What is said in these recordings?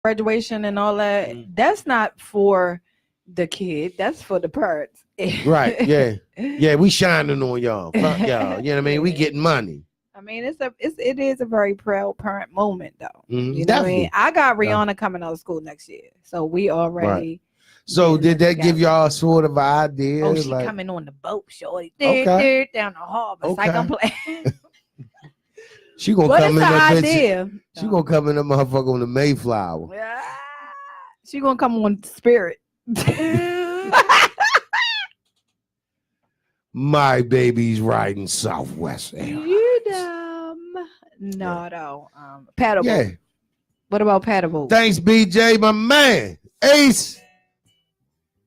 graduation and all that, that's not for the kid. That's for the parents. Right. Yeah. Yeah. We shining on y'all. Fuck y'all. You know what I mean? We getting money. I mean, it is a very proud parent moment, though. You know Definitely. what I mean? I got Rihanna coming out of school next year, so we already. Right. So did that give y'all sort of an idea? Oh, she coming on the boat, shorty. Okay. Down the harbor. It's like I'm playing. She gonna What come is in the that idea? bitch. She gonna come in the motherfucker on the Mayflower. Yeah. She gonna come on Spirit. My baby's riding Southwest Air. You dumb. No, though. Paddle boat. Yeah. What about paddle boat? Thanks, BJ, my man. Ace.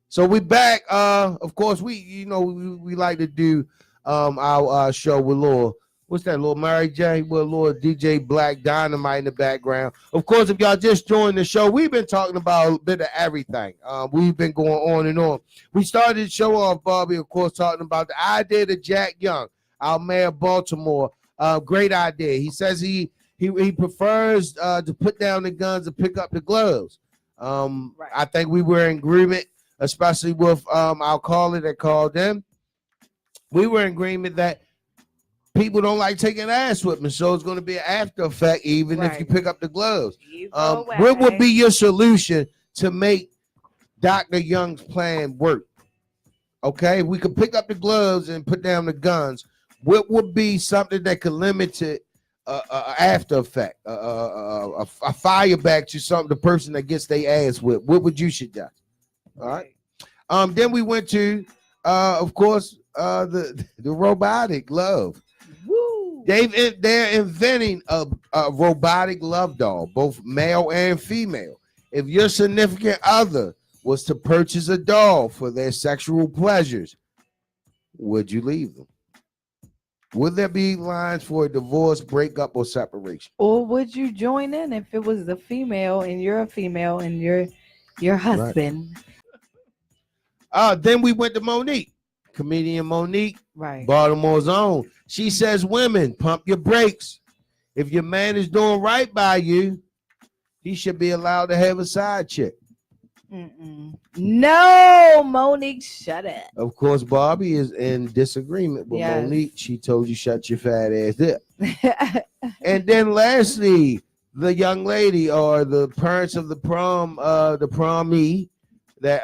So we back. Of course, we like to do our show with Lord. What's that, Lord Mary J? With Lord DJ Black Dynamite in the background. Of course, if y'all just joined the show, we've been talking about a bit of everything. We've been going on and on. We started the show off, Bobby, of course, talking about the idea to Jack Young, our mayor of Baltimore. Great idea. He says he prefers to put down the guns and pick up the gloves. Right. I think we were in agreement, especially with our caller that called in. We were in agreement that people don't like taking ass whipping, so it's going to be an after effect even if you pick up the gloves. What would be your solution to make Dr. Young's plan work? Okay, we could pick up the gloves and put down the guns. What would be something that could limit it? After effect, a fire back to the person that gets their ass whipped. What would you suggest? All right. Then we went to, of course, the robotic glove. Woo. They're inventing a robotic glove doll, both male and female. If your significant other was to purchase a doll for their sexual pleasures, would you leave them? Would there be lines for a divorce, breakup, or separation? Or would you join in if it was a female and you're a female and your husband? Right. Then we went to Monique, comedian Monique, right? Baltimore's own. She says, women, pump your brakes. If your man is doing right by you, he should be allowed to have a side chick. No, Monique, shut it. Of course, Barbie is in disagreement with Monique. She told you shut your fat ass up. And then lastly, the young lady or the parents of the prommee that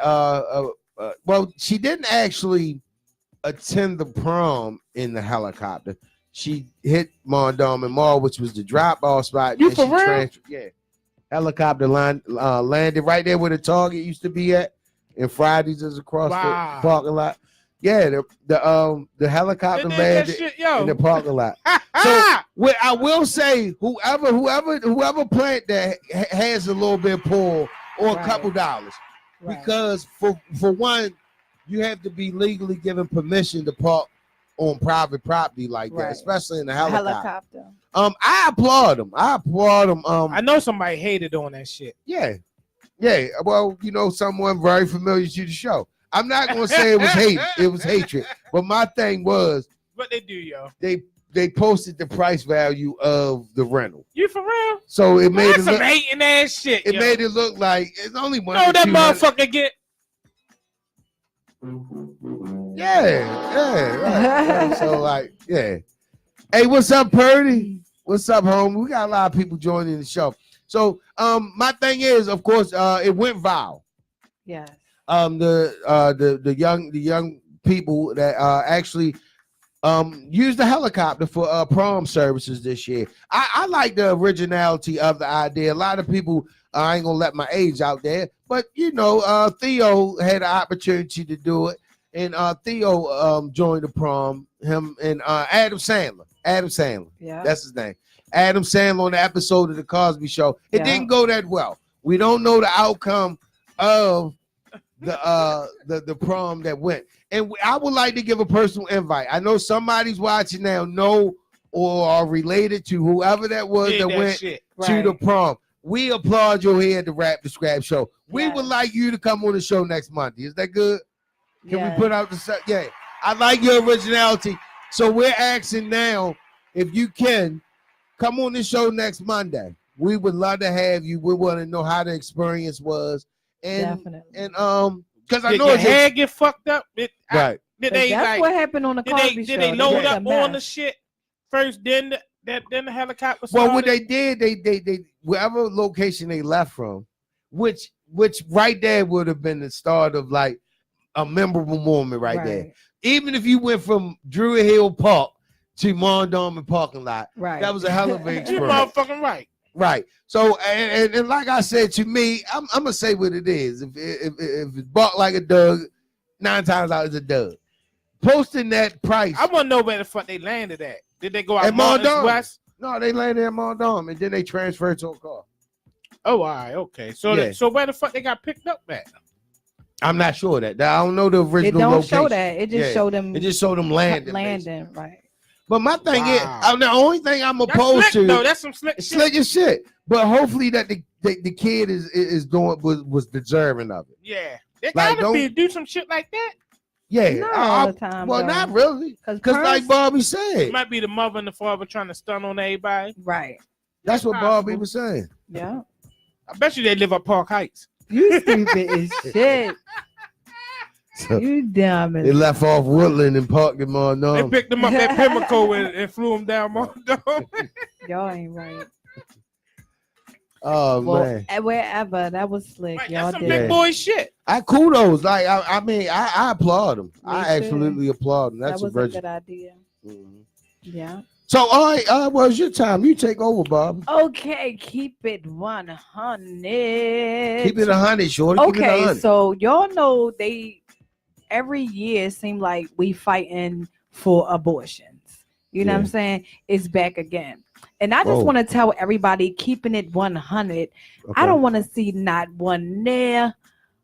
well, she didn't actually attend the prom in the helicopter. She hit Mondom and Mall, which was the drop off spot. You for real? Yeah. Helicopter landed right there where the Target used to be at, and Fridays is across the parking lot. Yeah, the helicopter landed in the parking lot. So what I will say, whoever plant that has a little bit of pull or a couple dollars, because for one, you have to be legally given permission to park on private property like that, especially in the helicopter. I applaud them. I know somebody hated on that shit. Yeah. Well, someone very familiar to the show. I'm not gonna say it was hate. It was hatred. But my thing was, what they do, yo? They posted the price value of the rental. You for real? So it made it look hating ass shit. It made it look like it's only one. No, that motherfucker get. Yeah. Right. So hey, what's up, Purdy? What's up, home? We got a lot of people joining the show. So my thing is, of course, it went viral. Yes. The young people that actually used the helicopter for prom services this year. I like the originality of the idea. A lot of people, I ain't gonna let my age out there, but Theo had the opportunity to do it, and Theo joined the prom. Him and Adam Sandler. Yeah, that's his name. Adam Sandler on the episode of the Cosby Show. It didn't go that well. We don't know the outcome of the prom that went. And I would like to give a personal invite. I know somebody's watching now, or are related to whoever that was that went to the prom. We applaud you here at the Rap the Scrap Show. We would like you to come on the show next Monday. Is that good? Can we put out the yeah? I like your originality. So we're asking now if you can come on the show next Monday. We would love to have you. We want to know how the experience was, and Definitely. because I Did know your it's head get fucked up? right. Did 'Cause they that's like? what happened on the Cosby Did Show. they load was a up on the mess. shit first? Then the helicopter. Well, what started? they did, they wherever location they left from, which right there would have been the start of like a memorable moment right there. Even if you went from Druid Hill Park to Mondawmin parking lot, Right. that was a hell of an You experience. motherfucking right. Right. So and like I said, to me, I'm gonna say what it is. If it's bought like a Doug, 9 times out it's a Doug. Posting that price. I want to know where the fuck they landed at. Did they go out At Martins Mondawmin. West? No, they landed at Mondawmin and then they transferred to a car. Oh, all right, okay. So Yeah. so where the fuck they got picked up at? I'm not sure of that. I don't know the It original don't location. show that. It just Yeah. showed them It just showed them landing. basically. landing. Right. But my thing Wow. is, the only thing I'm That's opposed slick, though. to That's some slick is shit. slick as shit. But hopefully that the kid is doing was deserving of it. Yeah, they Like, gotta do some shit like that. Yeah. Not all the time. Well, though. not really. 'Cause Because like Prince- Bobby It said, might be the mother and the father trying to stun on everybody. Right. that's what Bobby possible. was saying. Yeah. I bet you they live up Park Heights. You stupid as shit. So You dumb they as left off Woodland and parked him on. They picked them up at Pimlico and flew them down Mondawmin. y'all ain't right. Oh Well, man, wherever that was slick. Right, Y'all that's some did. Yeah. big boy shit. I kudos. Like I mean, I applaud him. Me I too. absolutely applaud him. That That's a was a virgin. good idea. Mhm. Yeah. So all right, well, it's your time. You take over, Bob. Okay, keep it 100. Keep it 100, shorty. Keep it Okay, 100. so y'all know they every year it seem like we fighting for abortions. You know what I'm Yeah. saying? It's back again. And I just Oh. want to tell everybody keeping it 100. Okay. I don't want to see not one near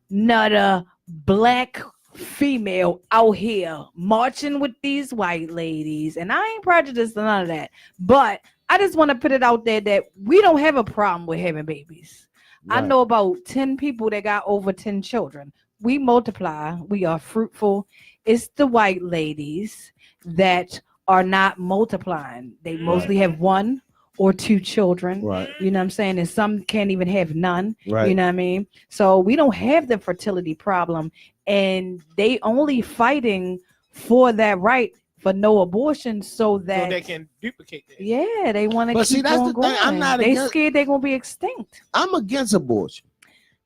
nutter black female out here marching with these white ladies. And I ain't prejudiced or none of that. But I just want to put it out there that we don't have a problem with having babies. I Right. know about 10 people that got over 10 children. We multiply, we are fruitful. It's the white ladies that are not multiplying. They mostly have 1 or 2 children. Right. You know what I'm saying? And some can't even have none. Right. You know what I mean? So we don't have the fertility problem. And they only fighting for that right for no abortion so that So they can duplicate that. yeah, they want to But see, keep that's on the going. thing. I'm not they against- scared they're gonna be extinct. I'm against abortion.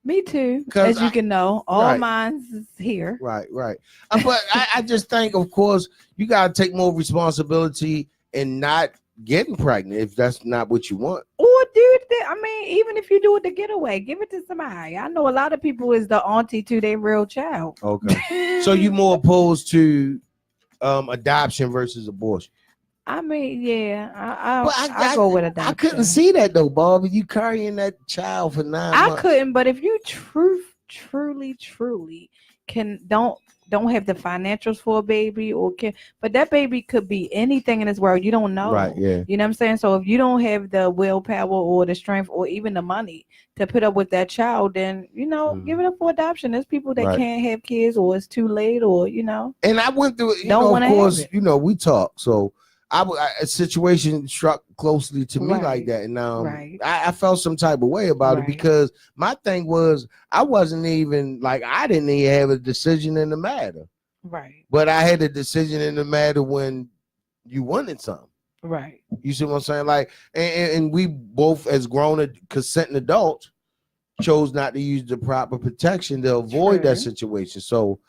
Me too. 'Cause As you I- can know, all Right. mine's is here. Right. But I just think, of course, you gotta take more responsibility in not getting pregnant if that's not what you want. Or dude, I mean, even if you do it to get away, give it to somebody. I know a lot of people is the auntie to their real child. Okay. So you more opposed to adoption versus abortion? I mean, yeah, But I go with adoption. I couldn't see that though, Bob. You carrying that child for 9 I months. couldn't, but if you truly can don't have the financials for a baby or can, but that baby could be anything in this world. You don't know. Right. Yeah. You know what I'm saying? So if you don't have the willpower or the strength or even the money to put up with that child, then give it up for adoption. There's people that Right. can't have kids or it's too late or And I went through it. You Don't know, wanna of have course, it. we talk. So a situation struck closely to me Right. like that, and Right. I felt some type of way about it Right. because my thing was I wasn't even like I didn't even have a decision in the matter, right, but I had a decision in the matter when you wanted something. right, You see what I'm saying? Like, and we both as grown consenting adults chose not to use the proper protection to avoid that True. situation. So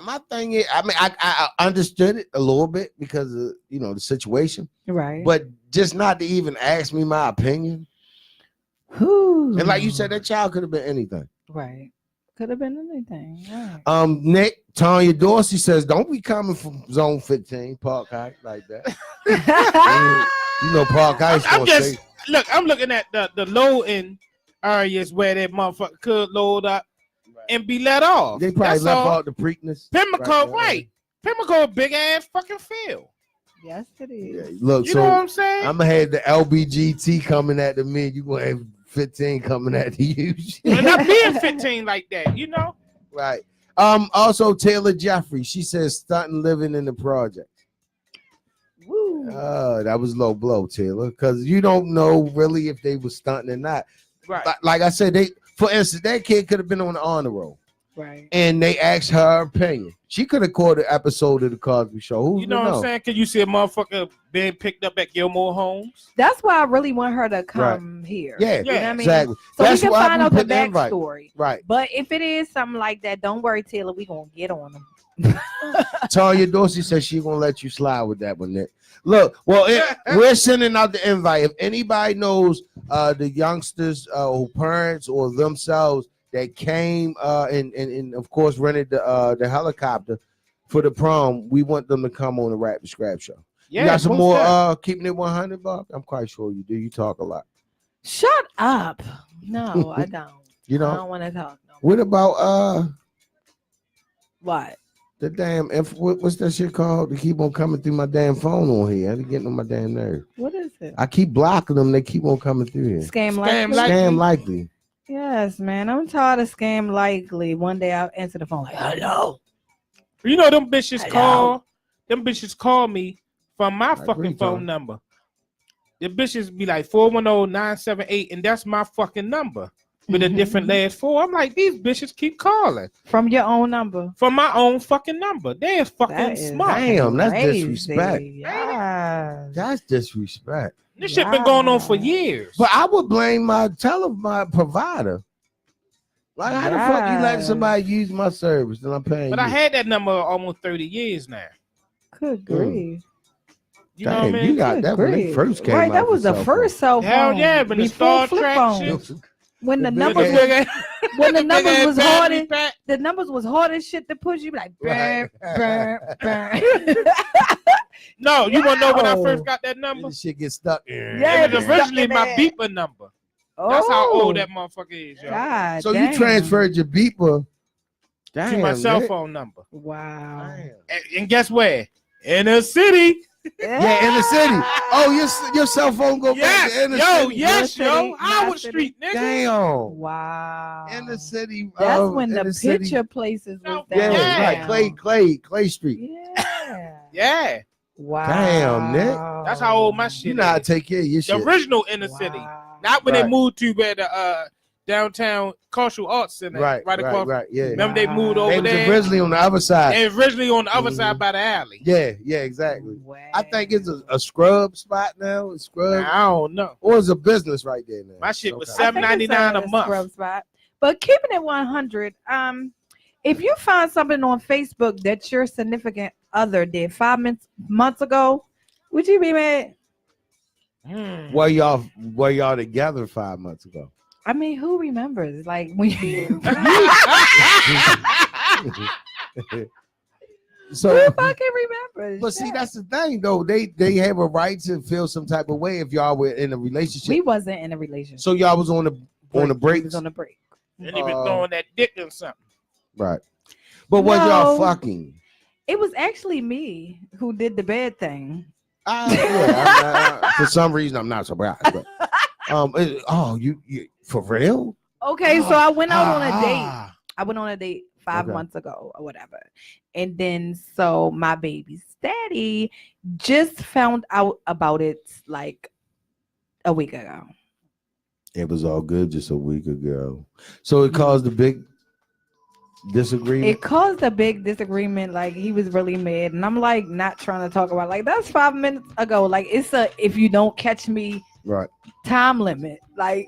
my thing is, I mean, I understood it a little bit because of the situation, right. but just not to even ask me my opinion. Whew. And like you said, that child could have been anything. right, could have been anything. Right. Nick Tanya Dorsey says, "Don't be coming from Zone 15, Park Heights like that." You know, Park Heights. I'm gonna just say- look. I'm looking at the low end areas where that motherfucker could load up and be let off. They probably That's left all. out the Preakness. Pimlico, there. right? Pimlico, a big ass fucking field. Yes, it Yeah, is. look, You so know what I'm saying? I'm gonna have the LBGT coming at the me. You gonna have 15 coming at you. And I'm being 15 like that, you know. Right. Also Taylor Jeffrey. She says stunting living in the project. Woo. That was low blow, Taylor, because you don't know really if they were stunting or not. Right. Like I said, for instance, that kid could have been on the honor roll. Right. And they asked her opinion. She could have caught an episode of the Cosby Show. Who You know what I'm saying? Can you see a motherfucker being picked up at Gilmore Homes? That's why I really want her to come here. Yeah, You know what I mean? exactly. So That's we can why find we out the put the invite. backstory. Right. But if it is something like that, don't worry, Taylor. We gonna get on them. Tanya Dorsey says she's gonna let you slide with that one, Nick. Look, well, we're sending out the invite. If anybody knows the youngsters or parents or themselves that came and of course rented the helicopter for the prom, we want them to come on the Rap the Scrap Show. Yeah, You got some most more definitely. keeping it 100, Bob? I'm quite sure you do. You talk a lot. Shut up. No, I don't. You I know. don't want to talk. No. What about What? the damn what's that shit called? They keep on coming through my damn phone on here. I be getting on my damn nerve. What is it? I keep blocking them. They keep on coming through here. Scam Scam likely. likely. Scam likely. Yes, man. I'm tired of scam likely. One day I'll answer the phone like, hello. You know them bitches Hello. call me from my agree, fucking phone Tom. number. The bitches be like 410-978, and that's my fucking number with a different last four. I'm like, these bitches keep calling From your own number. from my own fucking number. They is fucking That is smart. Damn, that's crazy. disrespect. Yes. That's disrespect. This shit been going on for years. But I would blame my provider. Like, how the fuck you letting Yes. somebody use my service and I'm paying But you? I had that number almost 30 years now. Good grief. You know what I Damn, mean? you got that when they Grief. first came right, out. that was the with first cell phone. Hell yeah, when the before Star flip Trek phones. shit. When the The numbers big was, when the numbers Big was ass hard, battery pack. the numbers was hard as shit to push. You be like, burn, Right. burn, burn. No, you want to know when I Yo. first got that number? This shit get stuck. Yeah, It was stuck originally in my there. beeper number. That's how old that motherfucker is, y'all. God, So damn. you transferred your beeper To my cell Nick. phone number. Wow. Damn. And guess where? In the city. Yeah, in the city. Oh, your cell phone go back to Yes, inner yo, city. yes, Your yo. city, my Howard city. Street, nigga. Damn. Wow. In the city. That's when the inner city. picture places was Yeah, down. Yeah, right. Clay Street. Yeah. Yeah, Wow. Damn, Nick. that's how old my shit You know how to is. take care of your The shit. original inner city. Wow. Not when they Right. moved to where the downtown cultural arts center, Right, across. right. Yeah. Remember they moved over They was there? originally on the other side. And originally on the other Mhm. side by the alley. Yeah, exactly. Wow. I think it's a scrub spot now. A scrub. Now, I don't know. Or it's a business right there now. My shit was Okay. I think it's $7.99 a a month. scrub spot. But keeping it 100, if you find something on Facebook that your significant other did 5 months ago, would you be mad? Were y'all together 5 months ago? I mean, who remembers? Like when you So, who fucking remembers? but see, Shit. that's the thing though. They have a right to feel some type of way if y'all were in a relationship. we wasn't in a relationship. So y'all was on the We break, was on the break. And he been throwing that dick or something. right? But was y'all No. fucking? It was actually me who did the bad thing. For some reason, I'm not surprised. But, you for real? Okay, so I went out on a date. Ah. I went on a date 5 Okay. months ago or whatever. And then so my baby's daddy just found out about it like a week ago. It was all good just a week ago. So it caused a big disagreement. It caused a big disagreement. Like he was really mad. And I'm like not trying to talk about like that's 5 minutes ago. Like it's a if you don't catch me Right. time limit. Like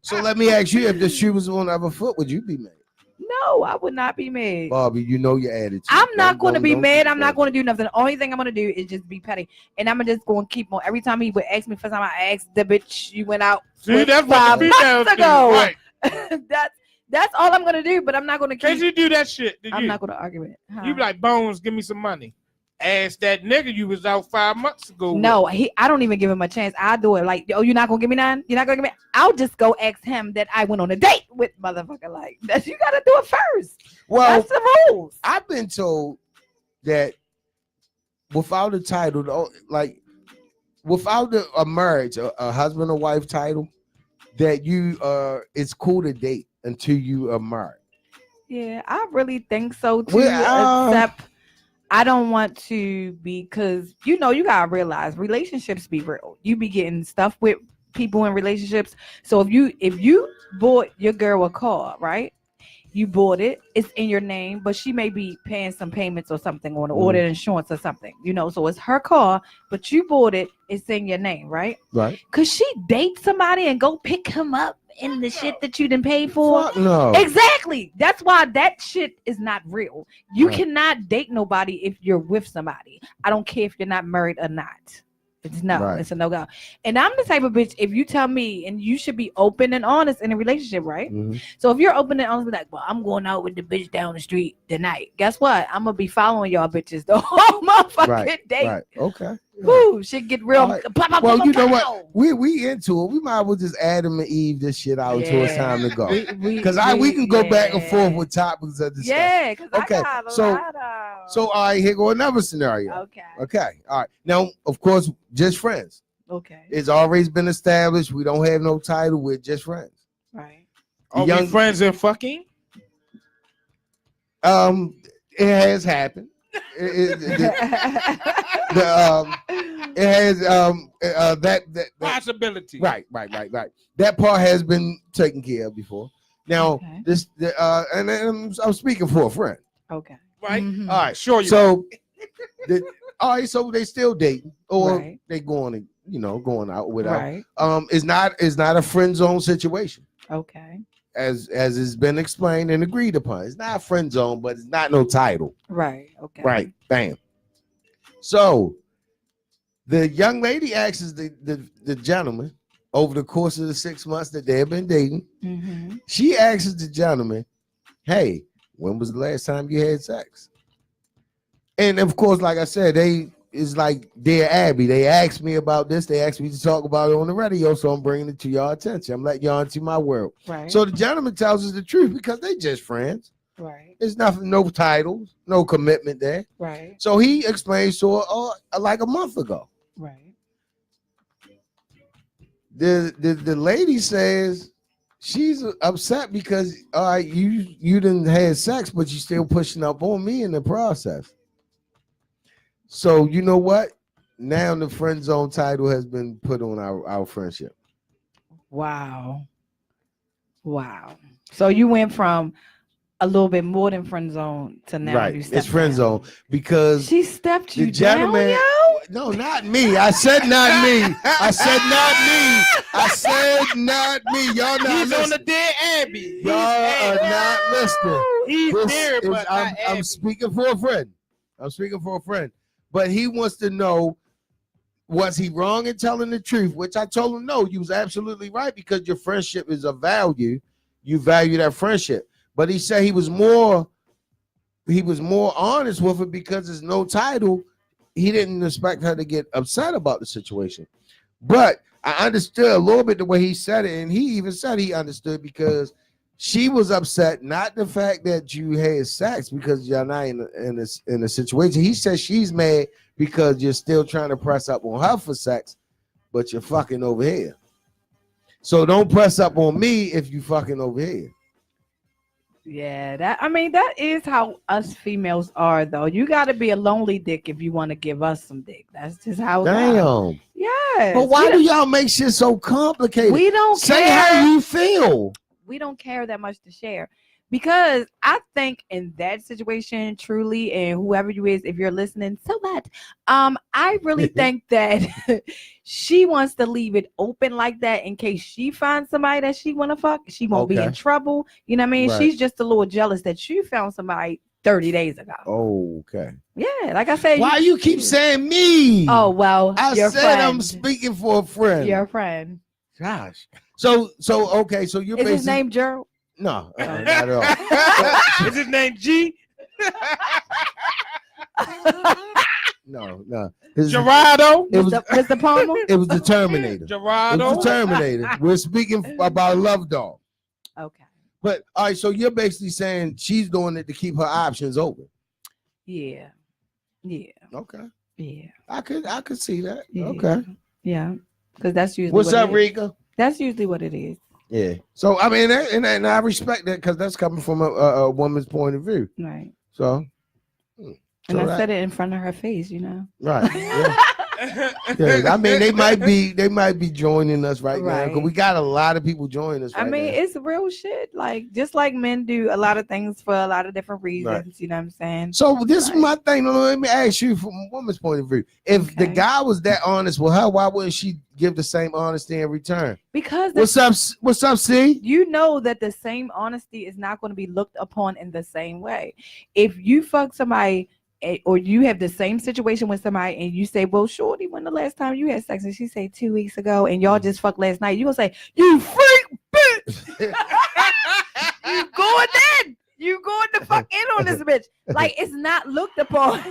So let me ask you: if the shoe was on the other foot, would you be mad, no, I would not be mad. Bobby? You know your attitude. I'm not going to Don't- be don't- mad. I'm not don't- going to do nothing. The only thing I'm going to do is just be petty. And I'm just going to keep on. Every time he would ask me for something, I asked the bitch you went out See, with that's 5 what the females months do. ago. Right. That's all I'm going to do. But I'm not going to Can't keep. you do that shit? Did I'm you? not going to argue it. Huh? You be like, Bones, give me some money. Ask that nigga you was out 5 months ago. No, I don't even give him a chance. I do it like, oh, you're not gonna give me none. You're not gonna give me. I'll just go ask him that I went on a date with motherfucker. Like that, you gotta do it first. Well, That's the rules. I've been told that without a title, like without a marriage, a husband or wife title, that you it's cool to date until you are married. Yeah, I really think so too. Well, Except I don't want to because you gotta realize relationships be real. You be getting stuff with people in relationships. So if you bought your girl a car, right? You bought it, it's in your name, but she may be paying some payments or something on ordered insurance or something, so it's her car, but you bought it, it's in your name, right? Right. Could she date somebody and go pick him up in the shit that you didn't pay for? Fuck no. Exactly. That's why that shit is not real. You Right. cannot date nobody if you're with somebody. I don't care if you're not married or not. It's no, Right. it's a no-go. And I'm the type of bitch, if you tell me, and you should be open and honest in a relationship, right? Mhm. So if you're open and honest, be like, well, I'm going out with the bitch down the street tonight. Guess what? I'm gonna be following y'all bitches the whole motherfucking Right. day. Right. Okay. Woo, shit get real. All right. Pow, pow, Well, pow, you know pow. what? We into it. We might as well just Adam and Eve this shit out until it's Yeah. time to go. We- Because we can go back and forth with topics of discussion. Yeah, because Okay, I got a so- lot of. So all right, here go another scenario. Okay. Okay. All right. Now, of course, just friends. Okay. It's always been established. We don't have no title. We're just friends. Right. Are young- we friends and fucking? It has happened. It has that Possibility. right. That part has been taken care of before. Now Okay. and I'm speaking for a friend. Okay. Right? Mhm. All right, Sure you so all right, so they still dating or Right. they going out without. Right. It's not a friend zone situation Okay. as has been explained and agreed upon. It's not a friend zone, but it's not no title. Right. Okay. Right. Bam. So the young lady asks the gentleman over the course of the 6 months that they have been dating. Mm-hmm. She asks the gentleman, "Hey, when was the last time you had sex?" And of course, like I said, it's like Dear Abby. They asked me about this. They asked me to talk about it on the radio, so I'm bringing it to y'all attention. I'm letting y'all into my world. Right. So the gentleman tells us the truth because they just friends. right. There's nothing, no titles, no commitment there. Right. So he explains to her like a month ago. Right. The lady says she's upset because you didn't have sex, but you still pushing up on me in the process. So you know what? Now the friend zone title has been put on our friendship. Wow. Wow. So you went from a little bit more than friend zone to now Right. you It's stepped friend down. zone because She stepped you the gentleman. down, yo. No, not me. I said not me. I said not me. I said not me. Y'all not He's on listening. the dead Abby. Y'all are not listening. He's This there, is- but I'm not Abby. speaking for a friend. I'm speaking for a friend. But he wants to know, was he wrong in telling the truth? Which I told him, no, you was absolutely right because your friendship is of value. You value that friendship. But he said he was more honest with it because there's no title. He didn't expect her to get upset about the situation. But I understood a little bit the way he said it, and he even said he understood because she was upset, not the fact that you had sex because you're not in a situation. He said she's mad because you're still trying to press up on her for sex, but you're fucking over here. So don't press up on me if you fucking over here. Yeah, that is how us females are, though. You got to be a lonely dick if you want to give us some dick. That's just how. Damn. Yes. But why do y'all make shit so complicated? we don't Say care. how you feel. We don't care that much to share because I think in that situation, truly, and whoever you is, if you're listening, so what? I really think that she wants to leave it open like that in case she finds somebody that she want to fuck. She won't be Okay. in trouble. You know what I mean? Right. She's just a little jealous that you found somebody 30 days ago. Okay. Yeah, like I said. Why you keep saying me? Oh well, I your said friend. I'm speaking for a friend. Your friend. Gosh. So okay. So you're Is his basically name Gerald? no, not at all. Is his name G? No. His- Gerardo? It was Mr. Palmer? it was the Terminator. It was Gerardo? the Terminator. We're speaking about Love Dog. Okay. But all right, so you're basically saying she's doing it to keep her options open. Yeah. Yeah. Okay. Yeah. I could see that. Yeah. Okay. Yeah. Because that's usually What's what up, it is. Rika? That's usually what it is. Yeah. So I mean, and I respect that because that's coming from a woman's point of view. Right. So And So I that- said it in front of her face, you know. Right. Yeah. Yeah, I mean, they might be joining us right now because Right. we got a lot of people joining us. I Right mean, now. it's real shit. Like, just like men do a lot of things for a lot of different reasons. You know what I'm saying? So this is Right. my thing. Let me ask you from a woman's point of view. If the Okay. guy was that honest with her, why wouldn't she give the same honesty in return? Because What's up? What's up, C? you know that the same honesty is not going to be looked upon in the same way. If you fuck somebody or you have the same situation with somebody and you say, well, shorty, when the last time you had sex? And she say 2 weeks ago and y'all just fucked last night. You gonna say, you freak bitch. You going in. You going to fuck in on this bitch. Like, it's not looked upon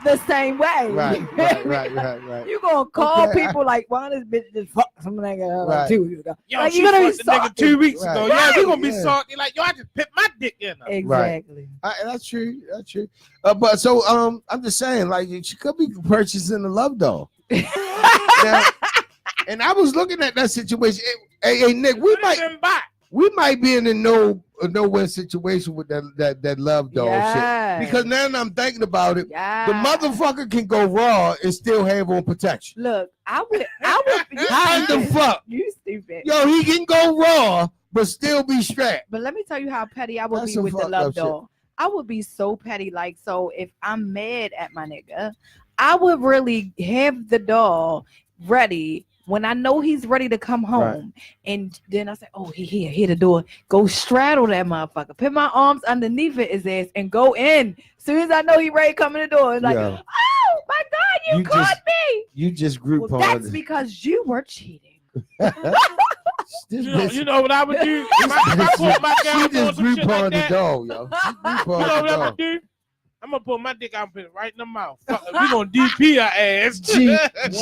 the same way. Right. You gonna call Okay, people like, why this bitch just fuck some nigga like Right. 2 weeks ago? Yo, Like, she you're gonna be fucked the nigga salty. 2 weeks Right. ago. Yeah, we gonna be Yeah. salty. Like, yo, I just put my dick in her. Exactly. That's true. That's true. But so I'm just saying, like, she could be purchasing a love doll. Now, and I was looking at that situation. Hey, Nick, we might be in a no-win situation with that love doll shit. Because now that I'm thinking about it, the motherfucker can go raw and still have on protection. Look, I would How the fuck? You stupid. Yo, he can go raw but still be strapped. But let me tell you how petty I would That's be some with the fucked love up shit. doll. I would be so petty. Like, so if I'm mad at my nigga, I would really have the doll ready when I know he's ready to come home. Right. And then I say, oh, he here the door. Go straddle that motherfucker. Put my arms underneath it, his ass, and go in. As soon as I know he ready to come in the door, it's like, Yo, oh my God, you caught me. you just group Well, that's because you were cheating. This You know, bitch- you know what I would do? If I put my she girl on just some group shit like on the that, dog, yo. She group you know on the what I dog. would do? I'm gonna put my dick out and put it right in the mouth. Fuck it, we gonna DP her ass. G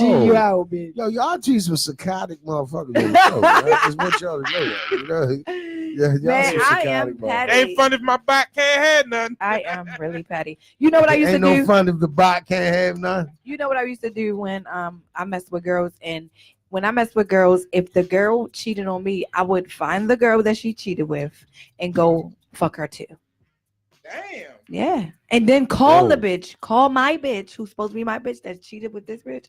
Whoa. you out, bitch. Yo, y'all two some psychotic motherfuckers. On the show, right? I just want y'all to know that. You know? Yeah, y'all Man, some I psychotic am motherfuckers. petty. Ain't fun if my back can't have nothing. I am really petty. You know what I used Ain't to no do? fun if the bot can't have none. You know what I used to do when I messed with girls, and when I messed with girls, if the girl cheated on me, I would find the girl that she cheated with and go fuck her too. Damn. Yeah. And then call the Whoa. bitch, call my bitch who's supposed to be my bitch that cheated with this bitch.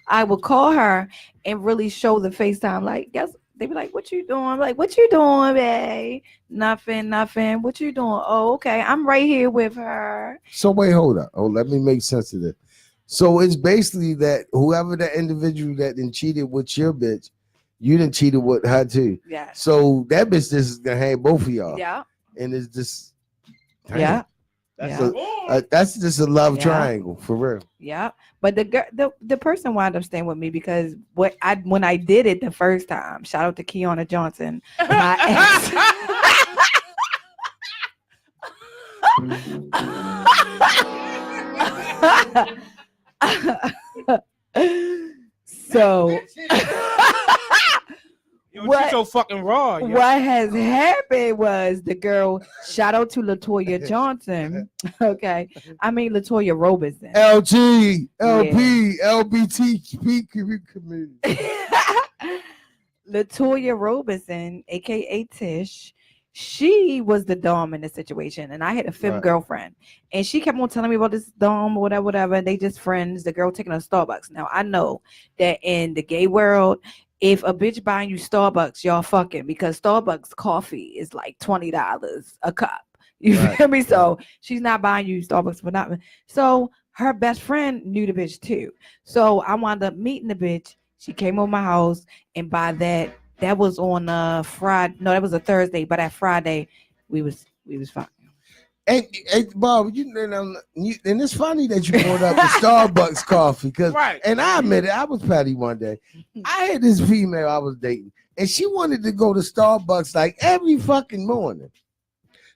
I would call her and really show the FaceTime. Like, guess they be like, what you doing? I'm like, what you doing, babe? Nothing. What you doing? Oh, okay. I'm right here with her. So wait, hold up. Oh, let me make sense of this. So it's basically that whoever the individual that then cheated with your bitch, you done cheated with her too. Yeah. So that bitch just is gonna have both of y'all. Yeah. And it's just Yeah. That's Yeah. that's just a love Yeah. triangle for real. Yeah, but the girl, the person wound up staying with me because when I did it the first time. Shout out to Kiana Johnson, my ex. So Yo, What- she's so fucking raw. Yo. what has happened was the girl. Shout out to Latoya Johnson. Okay, I mean Latoya Robertson. LG, LP, LBTQ community. Latoya Roberson, aka Tish, she was the dom in the situation, and I had a femme Right. girlfriend, and she kept on telling me about this dom or whatever. They just friends. The girl taking her to Starbucks. Now I know that in the gay world, if a bitch buying you Starbucks, y'all fucking, because Starbucks coffee is like $20 a cup. You Right, feel me? So she's not buying you Starbucks for nothing. So her best friend knew the bitch too. So I wound up meeting the bitch. She came over my house, and by that was on Friday. No, that was a Thursday. By that Friday, we was fucking. Hey, Bob, and it's funny that you brought up the Starbucks coffee because, Right. and I admit it, I was petty one day. I had this female I was dating, and she wanted to go to Starbucks like every fucking morning.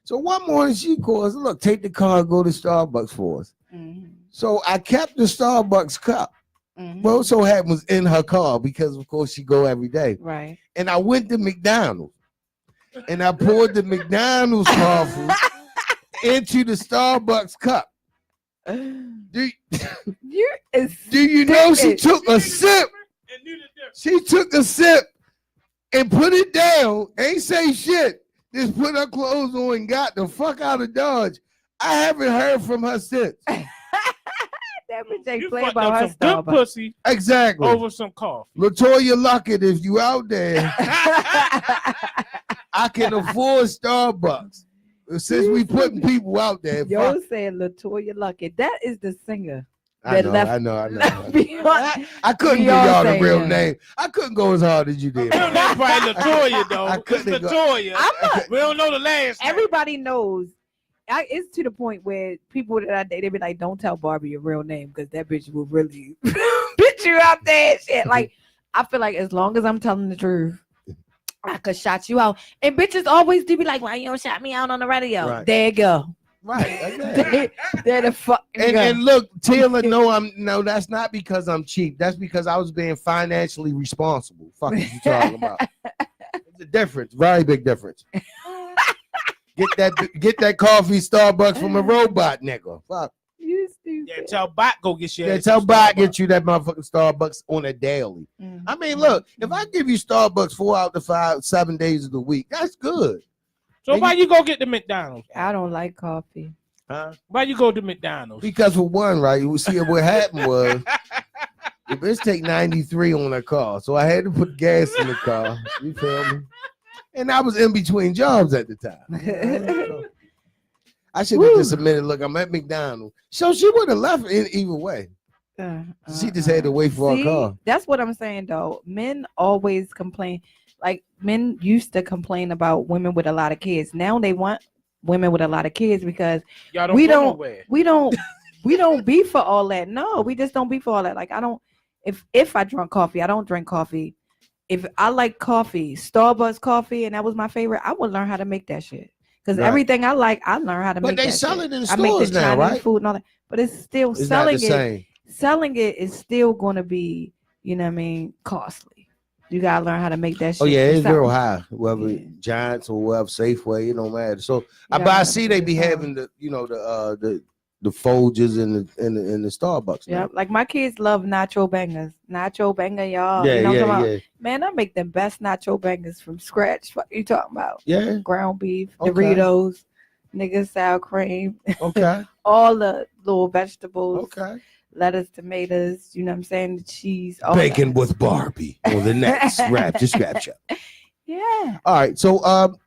So one morning she calls, look, take the car, go to Starbucks for us. Mhm. So I kept the Starbucks cup. Mhm. Well, so happened was in her car because of course she go every day. Right. And I went to McDonald's and I poured the McDonald's coffee into the Starbucks cup. Do you know she took a sip? She took a sip and put it down. Ain't say shit. Just put her clothes on and got the fuck out of Dodge. I haven't heard from her since. That bitch ain't You play fucked about up her some good Starbucks. pussy Exactly. over some coffee. Latoya Luckett, if you out there, I can afford Starbucks. Since we putting people out there, Yo fuck. said Latoya Luckett. That is the singer. I that know, left- I know. Beyonce. I couldn't give y'all the Beyonce, real yeah. name. I couldn't go as hard as you Her did. real name probably Latoya though. I It's couldn't go- Latoya. I'm We don't know the last name. Everybody knows. It's to the point where people that I date, they be like, "Don't tell Barbie your real name because that bitch will really bitch you out there." And shit. Like, I feel like as long as I'm telling the truth, I could shout you out. And bitches always do be like, "Why you don't shout me out on the radio?" Right. There you go. Right. Okay. They're the fucking And look, Taylor, no, that's not because I'm cheap. That's because I was being financially responsible. Fuck is you talking about? It's a difference, very big difference. Get that coffee Starbucks from a robot, nigga. Fuck. You stupid. Yeah, tell Bot go get your Yeah, ass tell some Bot Starbucks. get you that motherfucking Starbucks on a daily. Mhm. I mean, look, if I give you Starbucks 4 out of 5, 7 days of the week, that's good. So why you go get the McDonald's? I don't like coffee. Huh? Why you go to McDonald's? Because for one, right, you see what happened was the bitch take 93 on her car. So I had to put gas in the car. You feel me? And I was in between jobs at the time. I should have just admitted, look, I'm at McDonald's. So she would have left either way. She just had to wait for her car. That's what I'm saying, though. Men always complain. Like, men used to complain about women with a lot of kids. Now they want women with a lot of kids because Y'all don't we go don't nowhere. we don't be for all that. No, we just don't be for all that. Like, I don't. If I drink coffee, I don't drink coffee. If I like coffee, Starbucks coffee, and that was my favorite, I would learn how to make that shit. Because Right. everything I like, I learn how to But make. they that sell shit. it in I make the stores now, Chinese right? food and all that, but it's still It's not selling the it. same. Selling it is still going to be, you know what I mean, costly. You gotta learn how to make that shit. Oh yeah, it's yourself. real high. Whether Yeah. Giants or whatever, Safeway, it don't matter. So You but gotta I learn see how they to be make it having the Folgers in the Starbucks. Yeah, Now. like my kids love nacho bangers. Nacho banger, y'all. Yeah, you know what I'm talking about? yeah. Man, I make the best nacho bangers from scratch. What you talking about? Yeah. Ground beef, Okay. Doritos, nigga sour cream, Okay. all the little vegetables, Okay. lettuce, tomatoes. You know what I'm saying? The cheese, all Bacon that. with Barbie on the next rap. Just rap show. Yeah. All right. So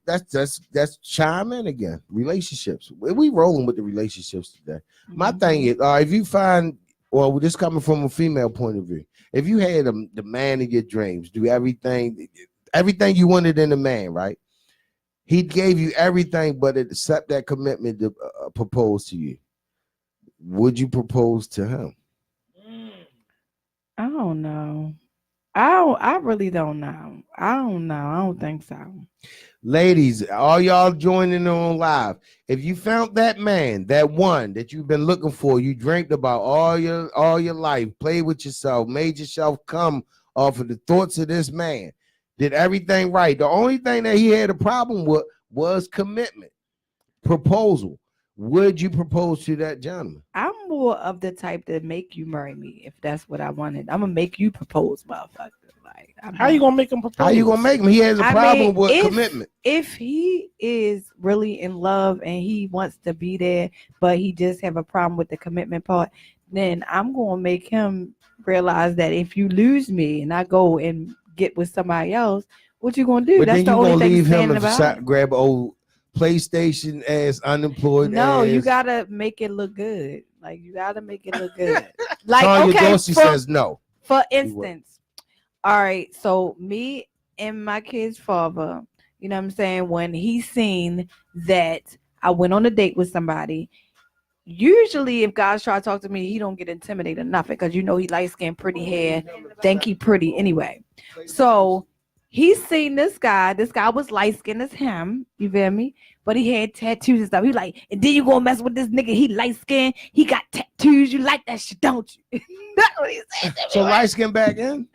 that's chime in again. Relationships. We rolling with the relationships today. My thing is, if you find, well, this coming from a female point of view, if you had the man of your dreams, do everything you wanted in a man, right? He gave you everything, but accept that commitment to propose to you. Would you propose to him? I don't know. I really don't know. I don't know. I don't think so. Ladies, all y'all joining on live. If you found that man, that one that you've been looking for, you dreamed about all your life, played with yourself, made yourself come off of the thoughts of this man, did everything right. The only thing that he had a problem with was commitment, proposal. Would you propose to that gentleman? I'm more of the type that make you marry me if that's what I wanted. I'm gonna make you propose, motherfucker. Like, How you gonna make him propose? How you gonna make him? He has a I problem mean, with commitment. If he is really in love and he wants to be there, but he just have a problem with the commitment part, then I'm gonna make him realize that if you lose me and I go and get with somebody else, what you gonna do? But That's then the you only gonna thing leave him standing and about. grab an old PlayStation as unemployed. No, you ass. gotta make it look good. Like you gotta make it look good. Like Tanya okay, Dorsey says no. for instance, all right, so me and my kid's father, you know what I'm saying, when he seen that I went on a date with somebody, usually if guys try to talk to me, he don't get intimidated or nothing because you know he light skinned, pretty hair, think he pretty anyway. So he seen this guy. This guy was light skinned as him, you feel me? But he had tattoos and stuff. He like, and then you gonna mess with this nigga, he light skinned, he got tattoos, you like that shit, don't you? That's what he said to me. So light skin back in?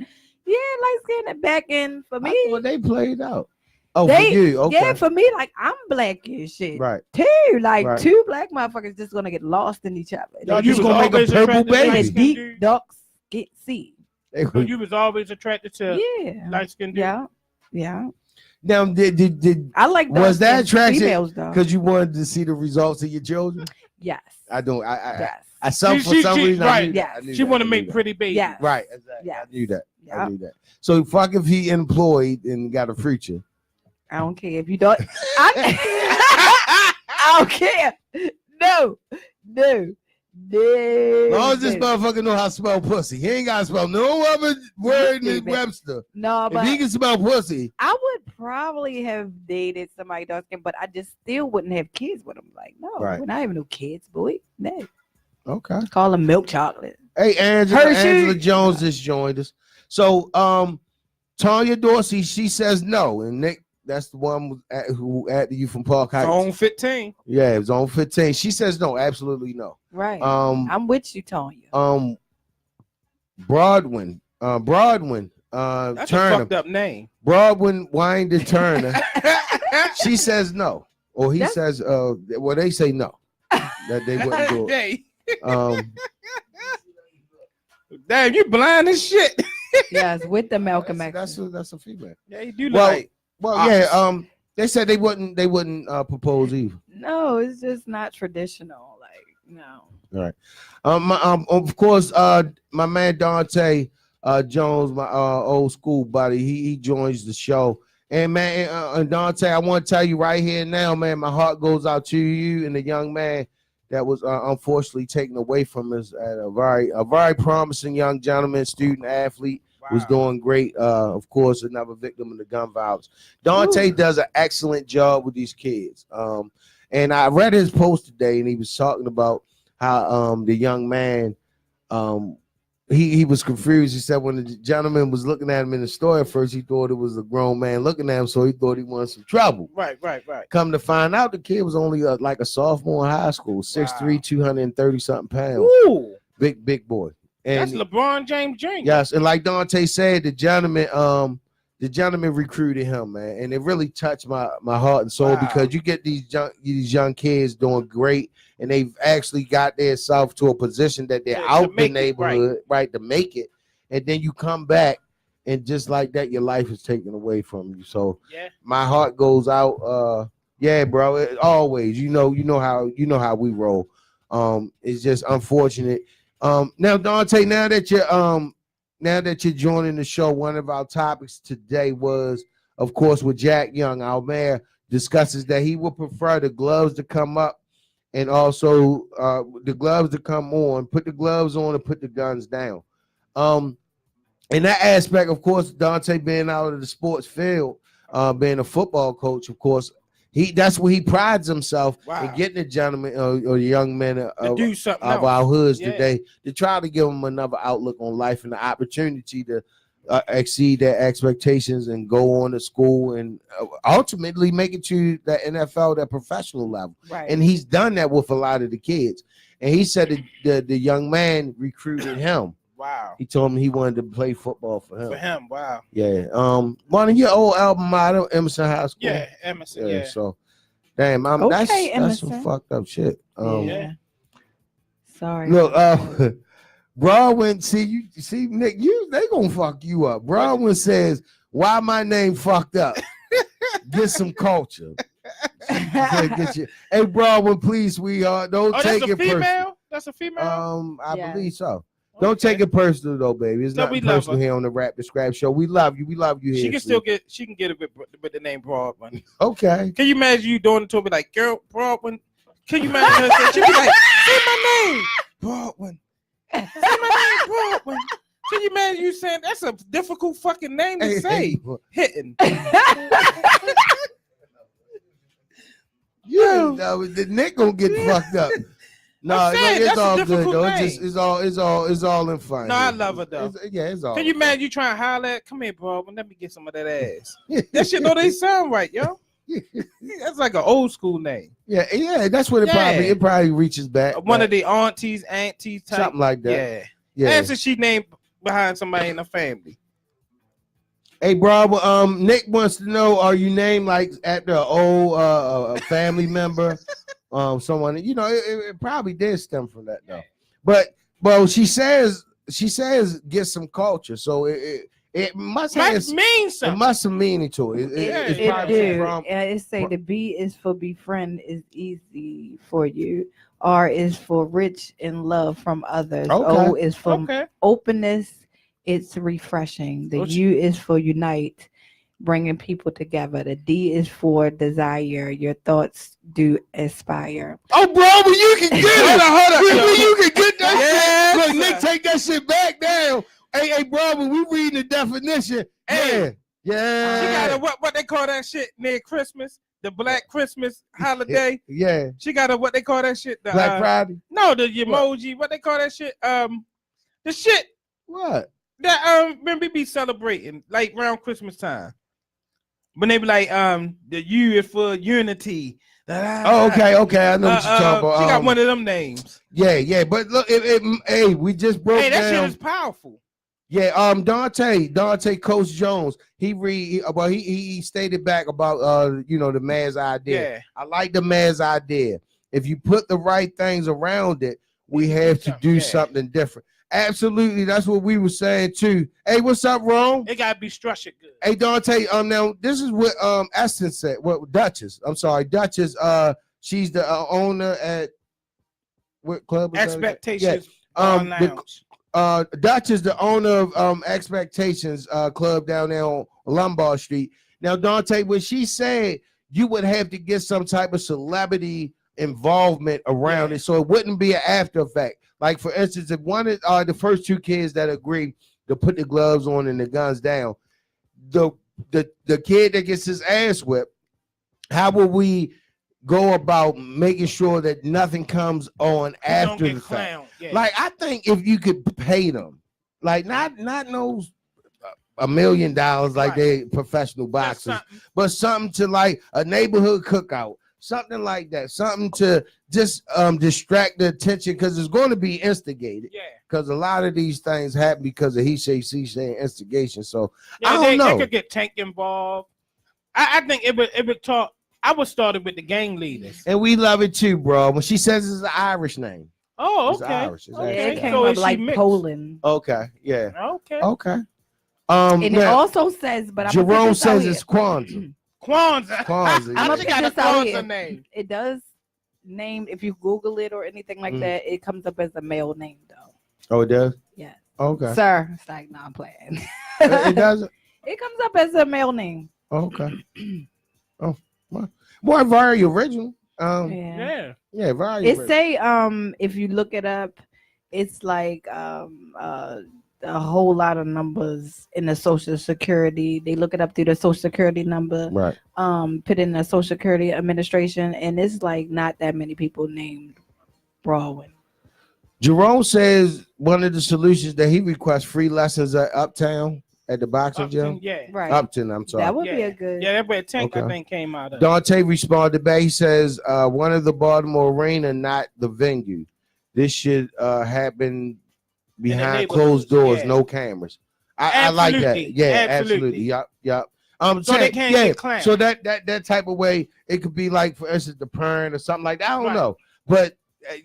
Yeah, light skinned and back in for me. I thought they played out. Oh, They- for you. Okay. Yeah, for me, like I'm black as shit. Right. Too, like Right. two black motherfuckers just gonna get lost in each other. Y'all They just was gonna make a always purple attracted to in a baby. light-skinned deep dude? dark sea. So you was always attracted to Yeah. light skinned dude? Yeah. Now, did I like Was that dark-skinned attraction- females though. because you wanted to see the results of your children? Yes. I don't. Yes. For some reason, I right. knew that. I knew She that. want to I make knew that. pretty babies. Yeah. Right, exactly. Yeah. I knew that. I Yeah. knew that. So fuck if he employed and got a preacher. I don't care if you don't. I don't care. No. As long as this motherfucker know how to spell pussy, he ain't got to spell no other word in Webster. No, If but he can spell pussy, I would probably have dated somebody dark skin, but I just still wouldn't have kids with him. Like, no, Right. we're not having no kids, boy. No. okay. Call them milk chocolate. Hey, Angela Hershey. Jones just joined us. So, Tanya Dorsey, she says no, and Nick, that's the one who added you from Park Heights. Zone 15. Yeah, it was on 15. She says no, absolutely no. Right. I'm with you, Tanya. Broadwin, That's a Turner, fucked up name. Broadwin Winder Turner. She says no, or he says, well, they say no, that they wouldn't do it. Hey, Damn, you blind as shit. Yes, with the Malcolm X. that's a female. Yeah, you do Well, like. yeah. They said they wouldn't propose either. No, it's just not traditional. Like, no. All right. Of course, my man Dante Jones, my old school buddy, he joins the show. And man, and Dante, I want to tell you right here now, man, my heart goes out to you and the young man that was unfortunately taken away from us at a very promising young gentleman, student athlete. Was doing great. Of course, another victim of the gun violence. Dante does an excellent job with these kids. And I read his post today, and he was talking about how the young man, he was confused. He said when the gentleman was looking at him in the store at first, he thought it was a grown man looking at him, so he thought he wanted some trouble. Right. Come to find out, the kid was only like a sophomore in high school, 6'3", 230 something pounds. Ooh, Big boy. And that's LeBron James Jr. yes, and like Dante said, the gentleman recruited him, man, and it really touched my heart and soul because you get these young kids doing great, and they've actually got themselves to a position that they're out the neighborhood, right, to make it, and then you come back, and just like that, your life is taken away from you. So my heart goes out. Yeah, bro, always. You know how we roll. It's just unfortunate. Now Dante, now that you're joining the show, one of our topics today was, of course, with Jack Young, our mayor discusses that he would prefer the gloves to come up and also the gloves to come on, put the gloves on and put the guns down. In that aspect, of course, Dante being out of the sports field, being a football coach, of course, that's where he prides himself in getting the gentleman or the young men of our hoods today to try to give them another outlook on life and the opportunity to exceed their expectations and go on to school and ultimately make it to the NFL, that professional level. Right. And he's done that with a lot of the kids. And he said that the young man recruited him. Wow. He told me he wanted to play football for him. Wow. Yeah. One of your old alma mater, Emerson High School. Yeah, Emerson. Yeah. So, damn, Okay, that's some fucked up shit. Yeah. Sorry. Look, Broadwin, see, Nick, they gonna fuck you up. Broadwin says, "Why my name fucked up? Get some culture." Hey, Broadwin, please, sweetheart, don't take it personal. That's a female. I believe so. Don't take it personal though, baby. It's not personal here on the Rap the Scrap Show. We love you. We love you here. She can still get it with the name Broadwin. Okay. Can you imagine you doing it to me like, girl, Broadwin? Can you imagine her? She'd be like, say my name, Broadwin. Say my name, Broadwin. Can you imagine you saying that's a difficult fucking name to say? Hitting. The Nick gonna get fucked up. No, it's all good though. It's all in fun. No, I love her though. It's all. Can you imagine you trying to holler at? Come here, bro. Let me get some of that ass. That shit, they sound right, yo. That's like an old school name. Yeah. That's what it probably reaches back. One of the aunties type, something like that. Yeah. That's what she named behind somebody in the family. Hey, bro. Nick wants to know: are you named like after an old family member? Someone, it probably did stem from that though. But she says get some culture, so it must mean something. It must have meaning to it. It say the B is for befriend is easy for you. R is for rich in love from others. Okay. O is for Okay. openness. It's refreshing. The What's- U is for unite, bringing people together. The D is for desire. Your thoughts do aspire. Oh, bro, when you can get it. Hold up. When you can get that Yes, shit. Look, Nick, sir. take that shit back down. Hey, bro, when we reading the definition, Hey. yeah. She got a what they call that shit near Christmas, the Black Christmas holiday. Yeah. She got a what they call that shit. The, Black Friday. No, the emoji. What they call that shit? The shit What? that when we be celebrating like around Christmas time. When they be like the U is for unity. Oh, okay. I know what you're talking about. She got one of them names. Yeah. But look, hey, we just broke Hey, that down. shit is powerful. Yeah, Dante Coach Jones, he stated back about the man's idea. Yeah. I like the man's idea. If you put the right things around it, we have to do something different. Absolutely, that's what we were saying too. Hey, what's up, Ron? It gotta be structured good. Hey, Dante, now this is what Essence said. What Duchess? I'm sorry, Duchess. She's the owner at what club? was that? Expectations. Yeah. Lounge. Dutch is the owner of Expectations Club down there on Lombard Street. Now, Dante, when she said you would have to get some type of celebrity involvement around it, so it wouldn't be an after effect. Like, for instance, if one of the first two kids that agree to put the gloves on and the guns down, the kid that gets his ass whipped, how will we go about making sure that nothing comes on after the fact? Yeah. Like, I think if you could pay them, like not no $1 million like Right. they professional That's boxers, something. but something to like a neighborhood cookout, something like that, something to just distract the attention, because it's going to be instigated. Yeah. Because a lot of these things happen because of he say, she say, instigation. So Yeah, I don't they know. could get Tank involved. I think it would talk. I would start it with the gang leaders. And we love it too, bro. When she says it's an Irish name. Oh, It's okay. Irish. It's Okay. It Irish. came So up is she like mixed? Poland. Okay, yeah. Okay. Okay. And it now, also says, but I'm Jerome says it's Kwanzaa. Kwanzaa. Kwanzaa, I yeah. she got a This out here. Kwanzaa name. It does name, if you Google it or anything like that, it comes up as a male name though. Oh, it does? Yeah. Okay. Sir, it's like, no, I'm playing. It doesn't? It comes up as a male name. Okay. Oh, well, more very original. Yeah. Yeah. Very It original. say if you look it up, it's like a whole lot of numbers in the social security. They look it up through the social security number, Right. put in the social security administration, and it's like not that many people named Broadwin. Jerome says one of the solutions that he requests free lessons at Uptown at the boxing Upton, gym. yeah. Right. Upton, I'm sorry. That would be Yeah. a good. Yeah, that's where Tank I Okay. think came out of. Dante responded back. He says, one of the Baltimore Arena, not the venue. This should happen behind neighborhoods, closed doors, yeah. no cameras. I like that. Absolutely, Yeah, absolutely. absolutely. Yep. So they can't yeah. get clowned. So that type of way, it could be like, for instance, the Pern or something like that. I don't Right. know, but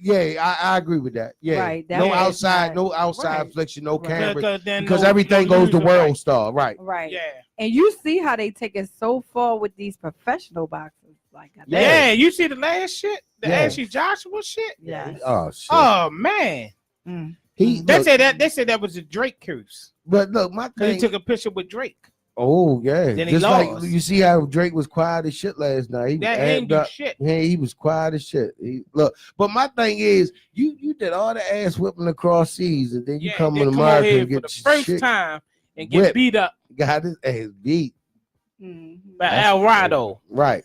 yeah, I agree with that. Yeah, Right, that no way it's outside, not- no outside right. affliction, no Right. cameras, then because no- everything no goes to user World right. Star, right? Right. Yeah. And you see how they take it so far with these professional boxers. Like, I Yeah. think- You see the last shit? The Yeah. Ashley Joshua shit? Yes. Oh shit. Oh man. Mm. He They look, said that was a Drake curse. but look, my Because he thing. took a picture with Drake. Oh yeah, Then he just lost. like you see how Drake was quiet as shit last night. He That was ain't amped do up. shit. Yeah, he was quiet as shit. Look, but my thing is, you did all the ass whipping across seas, and then you Yeah, come then to come over America here and for get the first shit, time and get whipped. beat up got his ass beat. Mhm. by That's Al Rado. Right.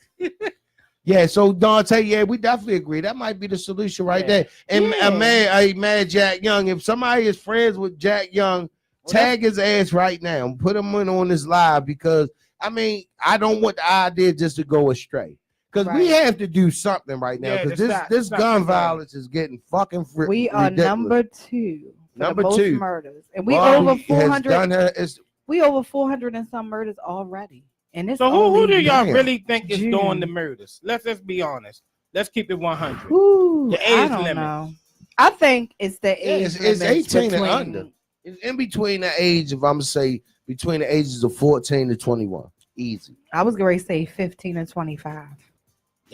Yeah, so Dante, yeah, we definitely agree. That might be the solution right Yeah. there. And Yeah. mad Jack Young. If somebody is friends with Jack Young, tag his ass right now. Put him in on this live, because I mean, I don't want the idea just to go astray. Because we Right. have to do something right now. Yeah, Because to this stop- this stop gun the violence is getting fucking We are ridiculous. number 2 for Number the most 2. murders, and we Barbie over has 400. done her- it's- We over 400 and some murders already, and it's So who only do y'all Damn. really think is June. doing the murders? Let's be honest. Let's keep it 100. Ooh, The I age don't limit. know. I think it's the Yeah, age. it's limits 18 and between- under. It's in between the age of, I'm gonna say, between the ages of 14 to 21. Easy. I was going to say 15 and 25.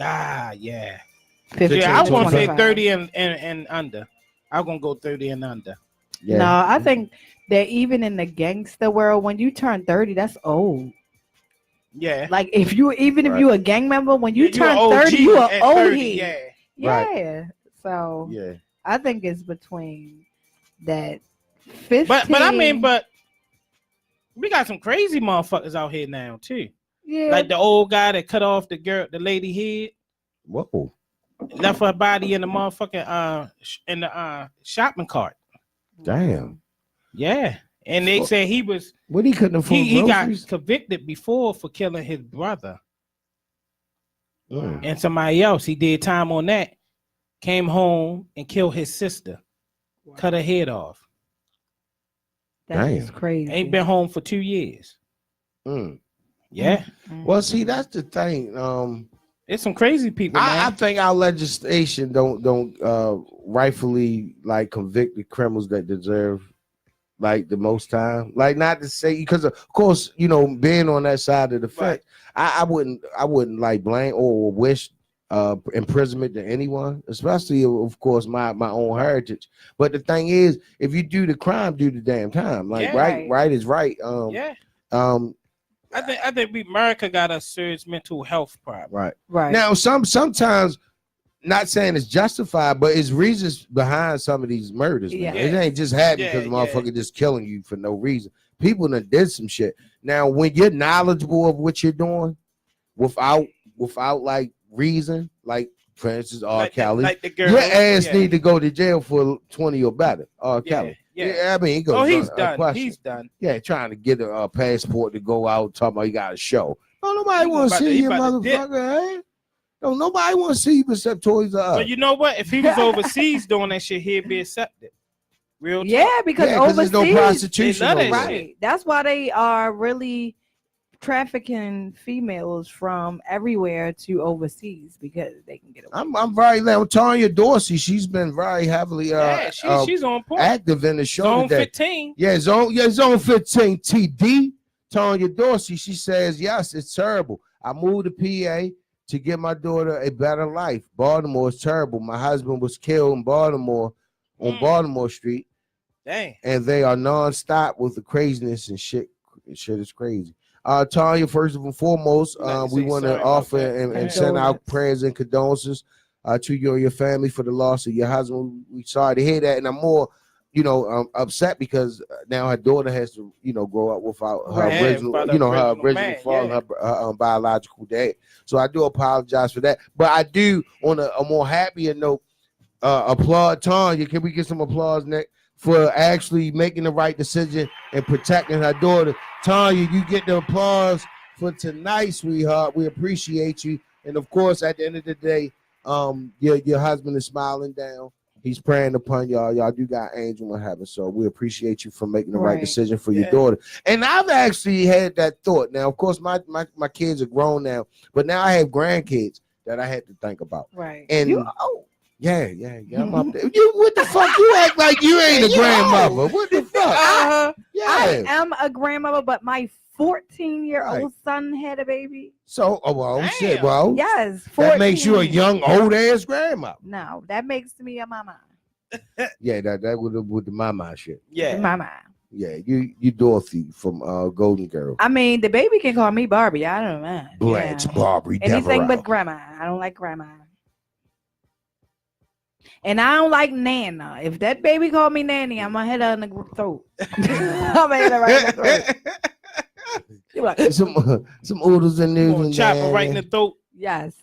Ah, yeah. 15 Yeah, I to want to say 25. 30 and under. I'm gonna go 30 and under. Yeah. No, I think that even in the gangster world, when you turn 30, that's old. Yeah. Like if you even if Right. you a gang member, when you Yeah, turn a 30, you are at old 30, head. yeah. Yeah. So Yeah. I think it's between that 15. But we got some crazy motherfuckers out here now too. yeah, Like the old guy that cut off the lady head, Whoa. left her body in the motherfucking in the shopping cart. Damn. Yeah. And they Fuck. said he was What he couldn't afford he got groceries? convicted before for killing his brother Mm. and somebody else. He did time on that. Came home and killed his sister. Wow. Cut her head off. That is Damn. crazy. Ain't been home for 2 years. Mm. Yeah. Well, see, that's the thing. It's some crazy people, I man. think our legislation don't rightfully like convict the criminals that deserve like the most time. Like not to say because of course, you know, being on that side of the fence, I wouldn't like blame or wish imprisonment to anyone, especially of course my own heritage. But the thing is, if you do the crime, do the damn time. Like Yeah. right is right. Yeah. Um I think America got a serious mental health problem. right. Right. Now sometimes not saying it's justified, but it's reasons behind some of these murders. Man. Yeah. It ain't just happening because Yeah, motherfucker just killing you for no reason. People done did some shit. Now, when you're knowledgeable of what you're doing without like reason, like for instance, R. Kelly, like the girl. your ass yeah. need to go to jail for 20 or better. R. Kelly. Yeah. I mean, he goes. Oh, he's done. unquestioned. He's done. Yeah, trying to get a passport to go out, talking about he got a show. Oh, nobody He want to about to- see he you, about to dip. motherfucker. Eh? No, nobody want to see you except Toys R Us. But you know what? If he was overseas doing that shit, he'd be accepted. Real talk. yeah, because Yeah, 'cause overseas, there's no prostitution. They love over that there. shit. right? That's why they are really trafficking females from everywhere to overseas because they can get away. I'm very glad. Tanya Dorsey, she's been very heavily Yeah, she's on point. active in the show Zone today. 15. Zone 15 TD. Tanya Dorsey, she says, yes, it's terrible. I moved to PA to give my daughter a better life. Baltimore is terrible. My husband was killed in Baltimore on Baltimore Street, Dang. and they are nonstop with the craziness and shit. Shit is crazy. Tanya, first and foremost, Like to we say want sorry to about offer that. and send out Condolences. prayers and condolences to you and your family for the loss of your husband. We sorry to hear that, and I'm more, upset because now her daughter has to, grow up without her Right. original, Without her original original man, father, yeah. her biological dad. So I do apologize for that, but I do on a more happier note applaud Tanya. Can we get some applause, Nick, for actually making the right decision and protecting her daughter? Tanya, you get the applause for tonight, sweetheart. We appreciate you. And of course, at the end of the day, your husband is smiling down. He's praying upon y'all. Y'all do got angel in heaven. So we appreciate you for making the right Right. decision for your Yeah. daughter. And I've actually had that thought. Now, of course, my kids are grown now, but now I have grandkids that I had to think about. Right. And You old. yeah, I'm up there. You what the fuck? You act like you ain't a You grandmother. What the fuck? Uh-huh. Yeah. I am a grandmother, but my 14-year-old Right. son had a baby. So, shit. Damn. Well, Yes, 14. that makes you a young old ass grandma. No, that makes me a mama. Yeah, that with the mama shit. Yeah. Mama. Yeah, you Dorothy from Golden Girl. I mean, the baby can call me Barbie. I don't mind. Blanche Yeah. Barbary Anything Devereaux. but grandma. I don't like grandma. And I don't like Nana. If that baby call me Nanny, I'm gonna hit her in the throat. I'm gonna hit her right in the throat. She like, some oodles and Gonna noodles. chop her right in the throat. yes,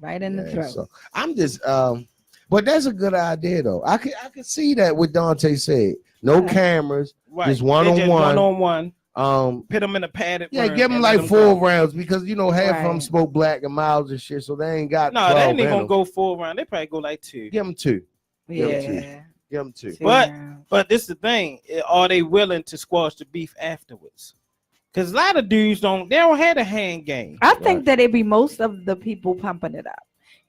right in the Yeah, throat. so I'm just but that's a good idea though. I could see that what Dante said. No cameras, Right. just They one-on-one. one-on-one. Put Put them in a padded yeah, room give them and like let 4 go. rounds because half of them Right. smoke black and miles and shit, so they ain't got. No, they 12 ain't in gonna them. go 4 rounds. They probably go like 2. Give them 2. Yeah. Give them 2. But- But this is the thing: are they willing to squash the beef afterwards? Because a lot of dudes don't have a hand game. I think that it be most of the people pumping it up.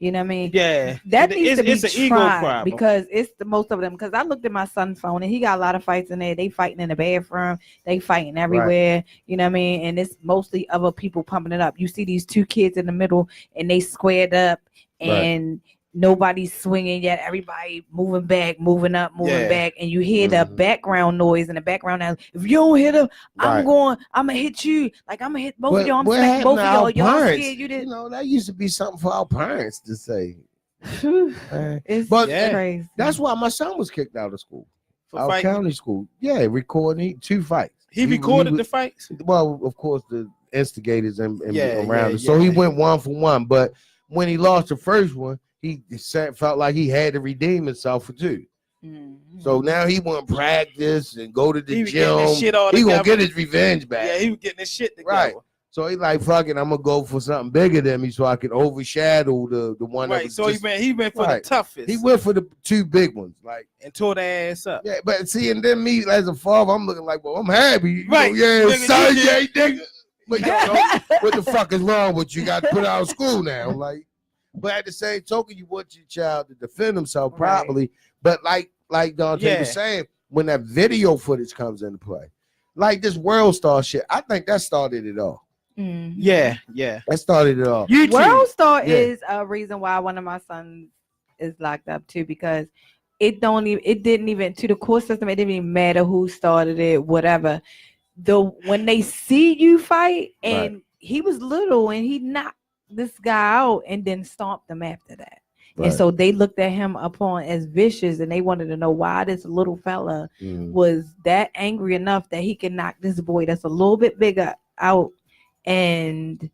You know what I mean? Yeah, That needs to be it's an ego tried problem. because it's the most of them. Because I looked at my son's phone and he got a lot of fights in there. They fighting in the bathroom. They fighting everywhere. You know what I mean? And it's mostly other people pumping it up. You see these 2 kids in the middle and they squared up and nobody's swinging yet. Everybody moving back, moving up, moving back, and you hear the background noise in the background. Now, if you don't hit them, I'm gonna hit you. Like I'm gonna hit both of y'all. I'm smacking both of y'all. Y'all scared you did. You know, that used to be something for our parents to say. It's But crazy. that's why my son was kicked out of school. Our fighting. county school. Yeah, recording 2 fights. He recorded the fights. Well, of course, the instigators and Yeah, around it. So he went 1 for 1. But when he lost the first one, he felt like he had to redeem himself for 2. So now he want to practice and go to the gym. He gonna get his revenge back. Yeah, he was getting his shit together. Right. So he like, fuck it, I'm gonna go for something bigger than me so I can overshadow the one. Right. So he went for the toughest. He went for the 2 big ones, like, and tore their ass up. Yeah, but see, and then me as a father, I'm looking like, well, I'm happy. Right. Yeah, Nigga, son, you yeah, nigga. But you know, what the fuck is wrong with you? Got put out of school now, like. But at the same token, you want your child to defend himself properly. But like Dante was saying, when that video footage comes into play, like this World Star shit, I think that started it all. Yeah. That started it all. World Star is a reason why one of my sons is locked up too, because it didn't even to the court system, it didn't even matter who started it, whatever. When they see you fight, and he was little and he knocked this guy out and then stomped him after that. And so they looked at him upon as vicious, and they wanted to know why this little fella was that angry enough that he can knock this boy that's a little bit bigger out and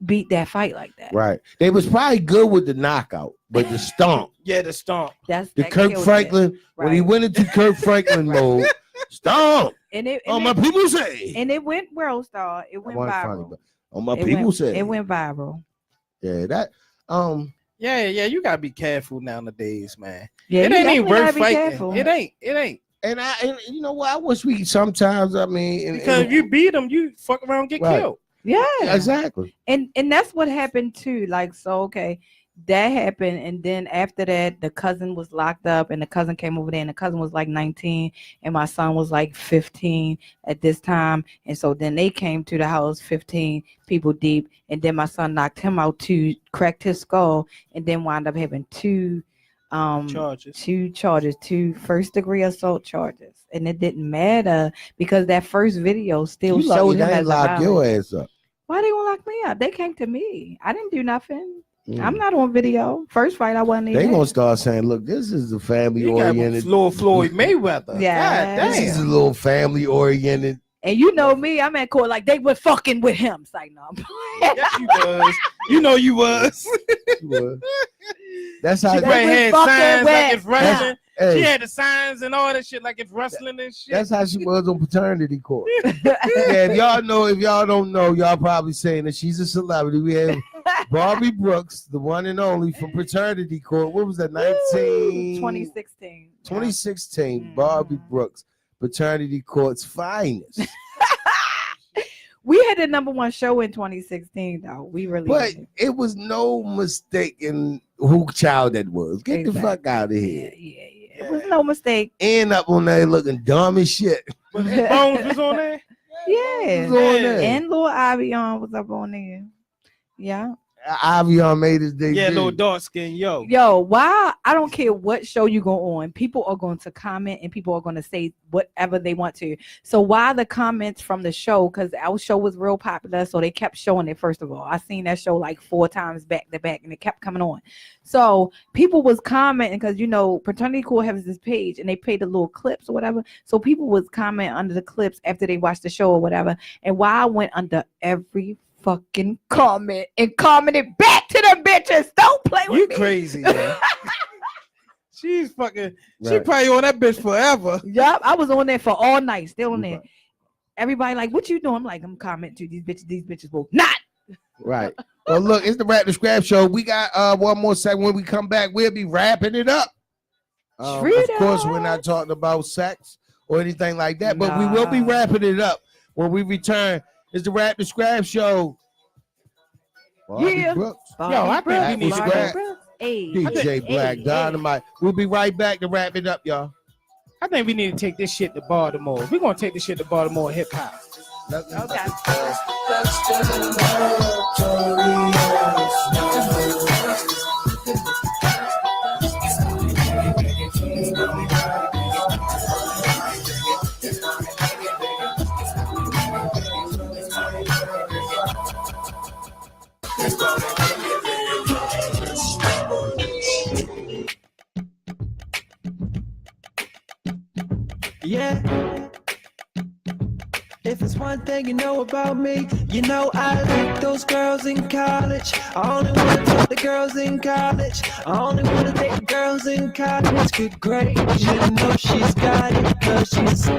beat that fight like that. Right. They was probably good with the knockout, but the stomp. Yeah, the stomp. That's the Kirk Franklin. When he went into Kirk Franklin mode, stomp. My people say. And it went World Star. It went viral. My people say. It went viral. Yeah, that Yeah, you gotta be careful nowadays, man. Yeah, it ain't even worth fighting. Careful. It ain't. And you know what? I wish we sometimes. I mean, because if you beat them, you fuck around and get killed. Yeah, exactly. And that's what happened too. Like, so okay, that happened, and then after that, the cousin was locked up, and the cousin came over there, and the cousin was like 19, and my son was like 15 at this time, and so then they came to the house, 15 people deep, and then my son knocked him out too, cracked his skull, and then wound up having two charges, 2 first-degree assault charges, and it didn't matter because that first video still showed him as lock your ass up. Why they gonna lock me up? They came to me. I didn't do nothing. I'm not on video. First fight, I wasn't even. They gonna start saying, "Look, this is a family-oriented." Floyd Mayweather. Yeah, this is a little family-oriented. And you know me, I'm at court like they were fucking with him. It's like, no. Yes, you was. You know you was. That's how she had signs like it's wrestling. She had the signs and all that shit like it's wrestling and shit. That's how she was on paternity court. If y'all don't know, y'all probably saying that she's a celebrity. We have Barbie Brooks, the one and only from paternity court. What was that? 2016. 2016. Barbie Brooks, paternity court's finest. We had the #1 show in 2016, though. We really But it was no mistake in who child that was. Get the fuck out of here. Yeah. It was no mistake. End up on there looking dumb as shit. Bones was on there? Yeah. Was on there. And Lil Avion was up on there. Yeah. Avion made his debut. Yeah, little dark skin, yo. Why? I don't care what show you go on. People are going to comment and people are going to say whatever they want to. So why the comments from the show? Because our show was real popular, so they kept showing it. First of all, I seen that show like 4 times back to back, and it kept coming on. So people was commenting because Paternity Court has this page, and they play the little clips or whatever. So people was commenting under the clips after they watched the show or whatever. And why I went under every fucking comment and commented back to them bitches. Don't play with me. You crazy, man. She's fucking. Right. She probably on that bitch forever. Yup, I was on there for all night, still on there. Everybody like, what you doing? I'm like, I'm commenting to these bitches. These bitches will not. Right. Well, look, it's the Rap the Scrap Show. We got one more segment. When we come back, we'll be wrapping it up. Of course, we're not talking about sex or anything like that, but we will be wrapping it up when we return. It's the Rap the Scrap Show. Yeah. Brooks. Yo, I think we need to Scrap. Hey. DJ Black Dynamite. We'll be right back to wrap it up, y'all. I think we need to take this shit to Baltimore. We're gonna take this shit to Baltimore hip hop. Okay. Yeah. If it's one thing you know about me, you know I like those girls in college. I only wanna talk to girls in college. I only wanna date girls in college. Good grades, you know she's got it, cause she's...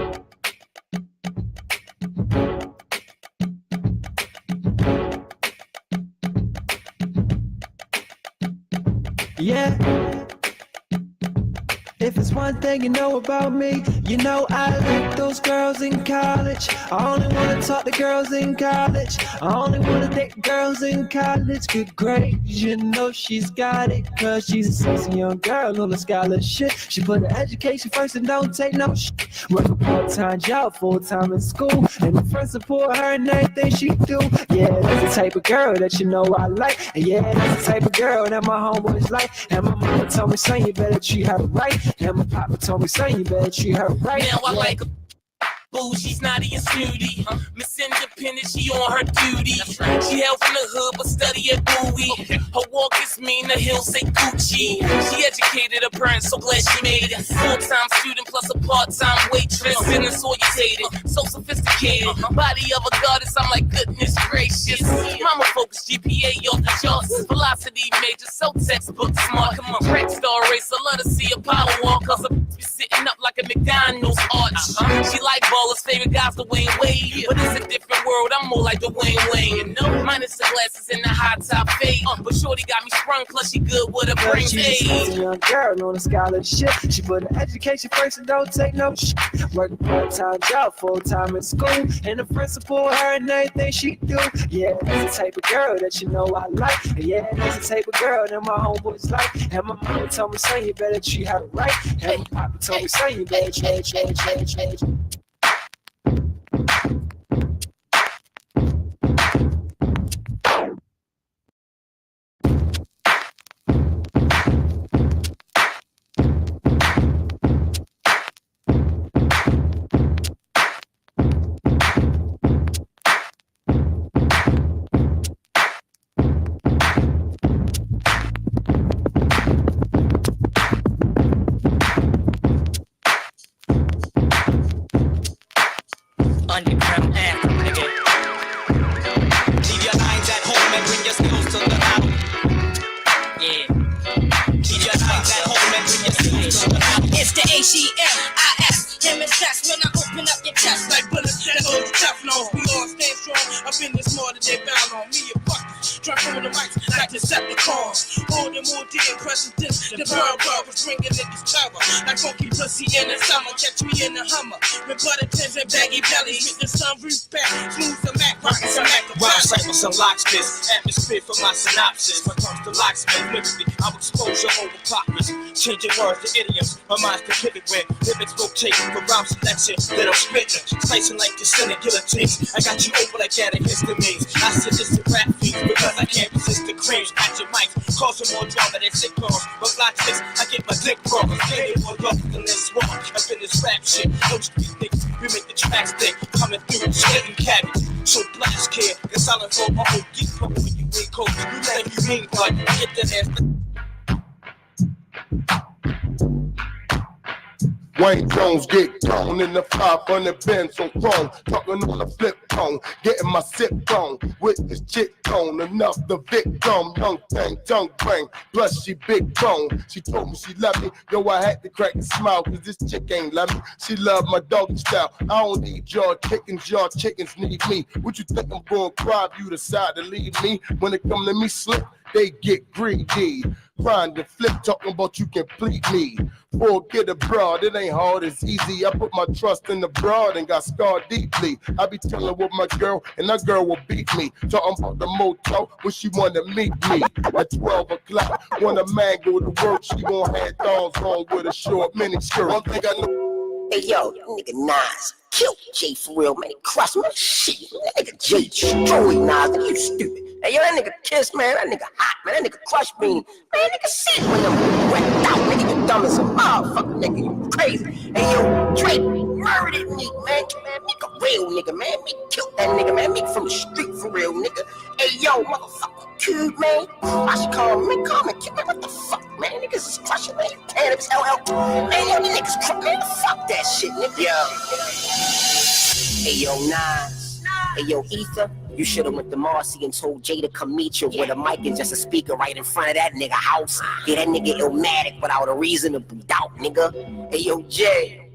Yeah. If it's one thing you know about me, you know I like those girls in college. I only wanna talk to girls in college. I only wanna date girls in college. Good grades, you know she's got it, cause she's a sexy young girl on a scholarship. She put her education first and don't take no shit. Work a part-time job, full-time in school, and the friends support her in everything she do. Yeah, that's the type of girl that you know I like. And yeah, that's the type of girl that my homeboys like. And my mama told me, son, you better treat her right. And my papa told me, son, you better treat her right. Now I like a boo, she's snotty and snooty. Miss Independent, she on her duty. She hail from the hood, but study at Bowie. Her walk is mean, the hill say Gucci. She educated her parents, so glad she made it. Full-time student plus a part-time waitress. Disorientated, so sophisticated. Body of a goddess, I'm like, goodness gracious. Mama focused, GPA off the charts. Velocity major, so textbook smart. Come on, track star racer, love to see a power walk. Cause I be sitting up like a McDonald's arch. She like ballers, favorite guys, the Wayne Wade. But it's a different world, I'm more like the Wayne Wayne. You know, minus the glasses and the high top fade. But shorty got me sprung, plus she good with a brain She's a young girl on a scholarship. She put her education first and don't take no shit. Work a part-time job, full-time in school, and the friends support her in everything she do. Yeah, that's the type of girl that you know I like. And yeah, that's the type of girl that my homeboys like. And my mama told me, son, you better treat her right. And my papa told me, son, you better change. Underground anthem, nigga. Leave your lines at home and bring your skills to the battle. Yeah. Leave your lines at home and bring your skills to the battle. It's the H-E-M-I-S. Him and chest when I open up your chest like bullets that hold the Teflon. We all stand strong. I've been this more than they bound on me. A bucket, drunk on the mics like Decepticons. Holding more dear presidents. The world was bringing niggas terror. Like funky pussy in the summer. Catch me in the Hummer with butter tins and baggy bellies. With the sunroof back, smooth the Mac, rockin' some Mac. Rhyme cycle, some locksmiths. Atmosphere for my synopsis. When it comes to locksmith, lyrically, I'm exposure over hypocrisy. Changing words to idioms. My mind's the pivot when lyrics rotate for rhyme selection. Little spitting, slicing like the Senate guillotines. I got you over like antihistamines. I sadistic rap feeds because I can't resist the creams. At your mics, causing more drama than sitcoms. But block this, I get my dick wrong. I'm getting more rough than this one. I've been this rap shit. No street niggas, we make the tracks thick. Coming through, splitting cabbage. So blast kid, it's silent for my whole geek pump when you ain't cold. You think you mean, but get that ass. Wayne Jones get gone in the 500 Benz on chrome, talking on the flip phone, getting my sip on with this chick tone. Enough the victim, young thing, tongue bang, plus she big bone. She told me she loved me, yo, I had to crack a smile, cause this chick ain't love me. She love my doggy style. I don't need your chickens need me. What you think I'm gonna cry if you decide to leave me? When it come to me slip, they get greedy. Trying to flip, talking about you complete me. Forget a broad, it ain't hard, it's easy. I put my trust in the broad and got scarred deeply. I be telling with my girl, and that girl will beat me. Talking about the motel when she wanna meet me. At 12 o'clock, when a man go to work, she gon' have thongs on with a short mini skirt. One thing I know. Hey yo, that nigga Nas killed Jay for real, man. He crushed me. Shit, that nigga Jay destroyed Nas. Nigga, you stupid. Hey yo, that nigga Kiss, man. That nigga hot, man. That nigga Crush Bean. Man, nigga sick when I'm wrecked out. Nigga, you dumb as a motherfucker, nigga. You crazy. Hey yo, Drake murdered me, man. Man, Meek a real nigga, man. Meek killed that nigga, man. Meek from the street for real, nigga. Hey yo, motherfucker. Cube, man. I should call him, man. Call me, man. What the fuck, man? Niggas is crushing, man. Cannabis, LL. Man, yo, the niggas crushing, man. Fuck that shit, nigga. Hey, yo, Nas. Hey, yo, Ether. You should have went to Marcy and told Jay to come meet you with a mic and just a speaker right in front of that nigga house. Yeah, that nigga illmatic without a reasonable doubt, nigga. Hey, yo, Jay.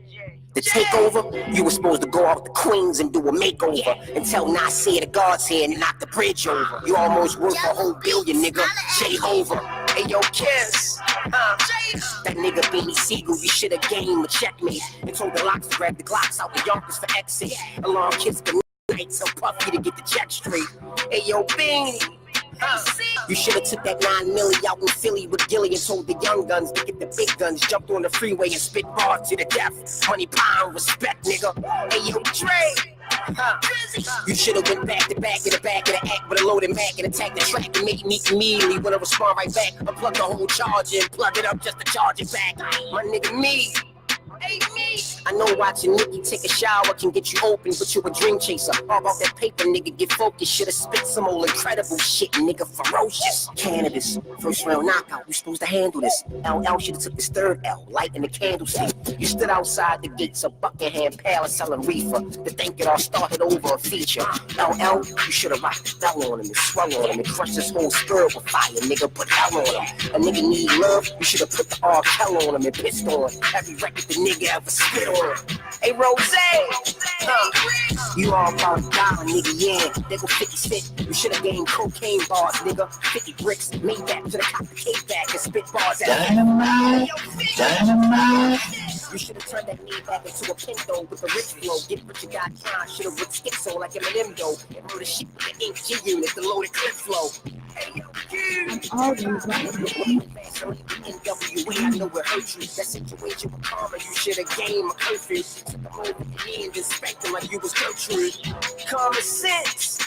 The takeover, you were supposed to go out to Queens and do a makeover and tell Nasir the God's here and knock the bridge over. You almost worth a whole billion, nigga. J-Hover. Hey, yo, Kiss. That nigga Beanie Siegel, you should have gave him a checkmate and told the locks to grab the Glocks out the Yonkers for exit. Alarm kids good night, so Puffy to get the check straight. Hey, yo, Beanie. You should have took that 9 milli out in Philly with Gilly and told the young guns to get the big guns, jumped on the freeway and spit bars to the death. Money, power, respect, nigga. Hey, yo, Dre. You should have went back to back in the back of the act with a loaded Mac and attacked the track and made me immediately when I respond right back. Unplug the whole charger and plug it up just to charge it back. My nigga, me. I know watching Nikki take a shower can get you open, but you a dream chaser. All about that paper, nigga, get focused. Should've spit some old incredible shit, nigga, ferocious. Cannabis, first round knockout, you supposed to handle this. LL should've took this third L, lighting the candlestick. You stood outside the gates of Buckingham Palace selling reefer to think it all started over a feature. LL, you should've rocked the bell on him and swung on him and crushed his whole spirit with fire, nigga, put hell on him. A nigga need love, you should've put the R. Kell on him and pissed on every record the nigga ever spit on. Hey, Rose, you all about to die, nigga, yeah. They go 50 cent. You should have gained cocaine bars, nigga. 50 bricks, made that to the cop the cake back and spit bars at Dynamite, dynamite. You should have turned that knee back into a pinto with a rich flow. Get rich and got time. Should have ripped schizo like Eminem, though. And wrote a shit with the ink G unit, the loaded clip flow. Hey, yo, NWA, I know it hurt you. That situation with karma, you should have gained my curfew. Took them over the knee and just spanked them like you was Gertrude. Common sense.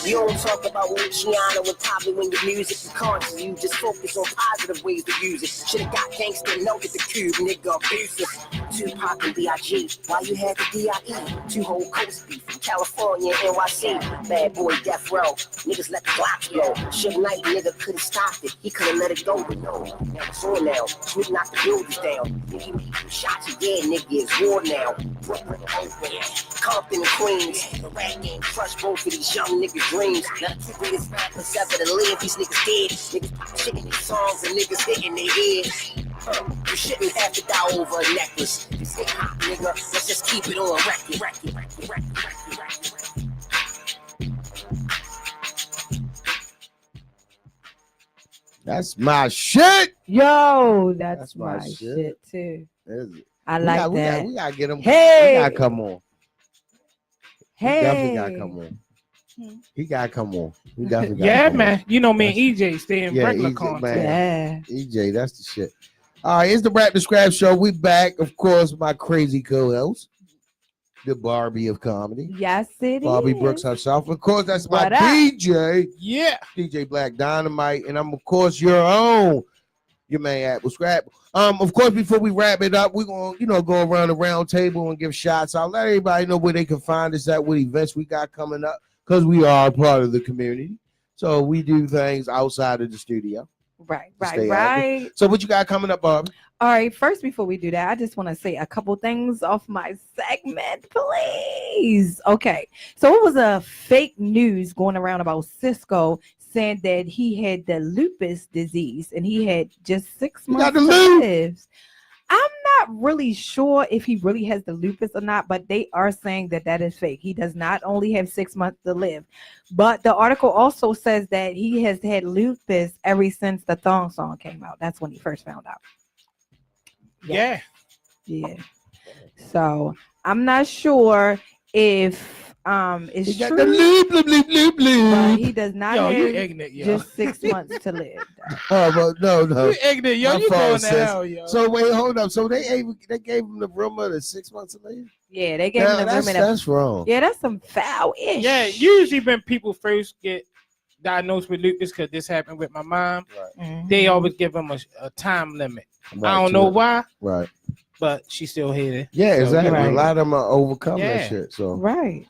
You don't talk about Luciano and Pablo when your music is conscious. You just focus on positive ways to use it. Should've got gangster and melted the cube, nigga, abusive. Tupac and B.I.G. Why you had the D.I.E.? Two whole coast beef from California and NYC. Bad boy Death Row. Niggas let the Glocks blow. Suge Knight, nigga, couldn't stop it. He couldn't let it go, but no. Now it's on now. Sweet knocked the buildings down. Did he make some shots? Yeah, nigga, it's war now. Brooklyn, Oakland, Compton and Queens. The rap game crushed both of these young niggas' dreams. Now the two greatest rappers ever to live. These niggas dead. Niggas pop shit in their songs and niggas hitting their heads. You shouldn't have to die over a necklace. This hip hop, nigga. Let's just keep it on record. That's my shit. Yo, that's That's my my shit. shit too. Is it? I like that. We gotta get him. Hey. He gotta come on. Hey, He definitely gotta come on. He gotta come on. He definitely gotta Yeah, come man. You know me and EJ stay in Yeah, regular EJ, contact. man. yeah. EJ, that's the shit. All right, it's the Rap the Scrap Show. We back, of course, my crazy co-host, the Barbie of comedy, Yes, it is. Barbie Brooks herself. Of course, that's my What up? DJ, Yeah. DJ Black Dynamite, and I'm of course your own, your man Apple Scrap. Of course, before we wrap it up, we're gonna, go around the round table and give shots out. Let everybody know where they can find us at, what events we got coming up, because we are part of the community. So we do things outside of the studio. Right. Stay So what you got coming up, Barbie? All right, first, before we do that, I just want to say a couple things off my segment, please. Okay, so it was a fake news going around about Cisco saying that he had the lupus disease and he had just 6 months got the to loop. live. I'm not really sure if he really has the lupus or not, but they are saying that that is fake. He does not only have 6 months to live, but the article also says that he has had lupus ever since the Thong song came out. That's when he first found out. Yeah. Yeah. So I'm not sure if it's He got true, the loop, loop, loop, loop, but loop. he does not Yo, you have ignorant, yo. just 6 months to live. Oh, but no. You ignorant, yo. My You fault, going to sis. hell, yo. So wait, hold up. So they gave him the rumor that 6 months to live. Yeah, they gave him the that's, room in a, that's wrong. yeah, that's some foul-ish. Yeah, usually when people first get diagnosed with lupus, because this happened with my mom, Mhm. they always give them a time limit. Right, I don't to know it. why, Right. but she's still here. Yeah, So, exactly. Right. A lot of them are overcome Yeah. that shit. So Right.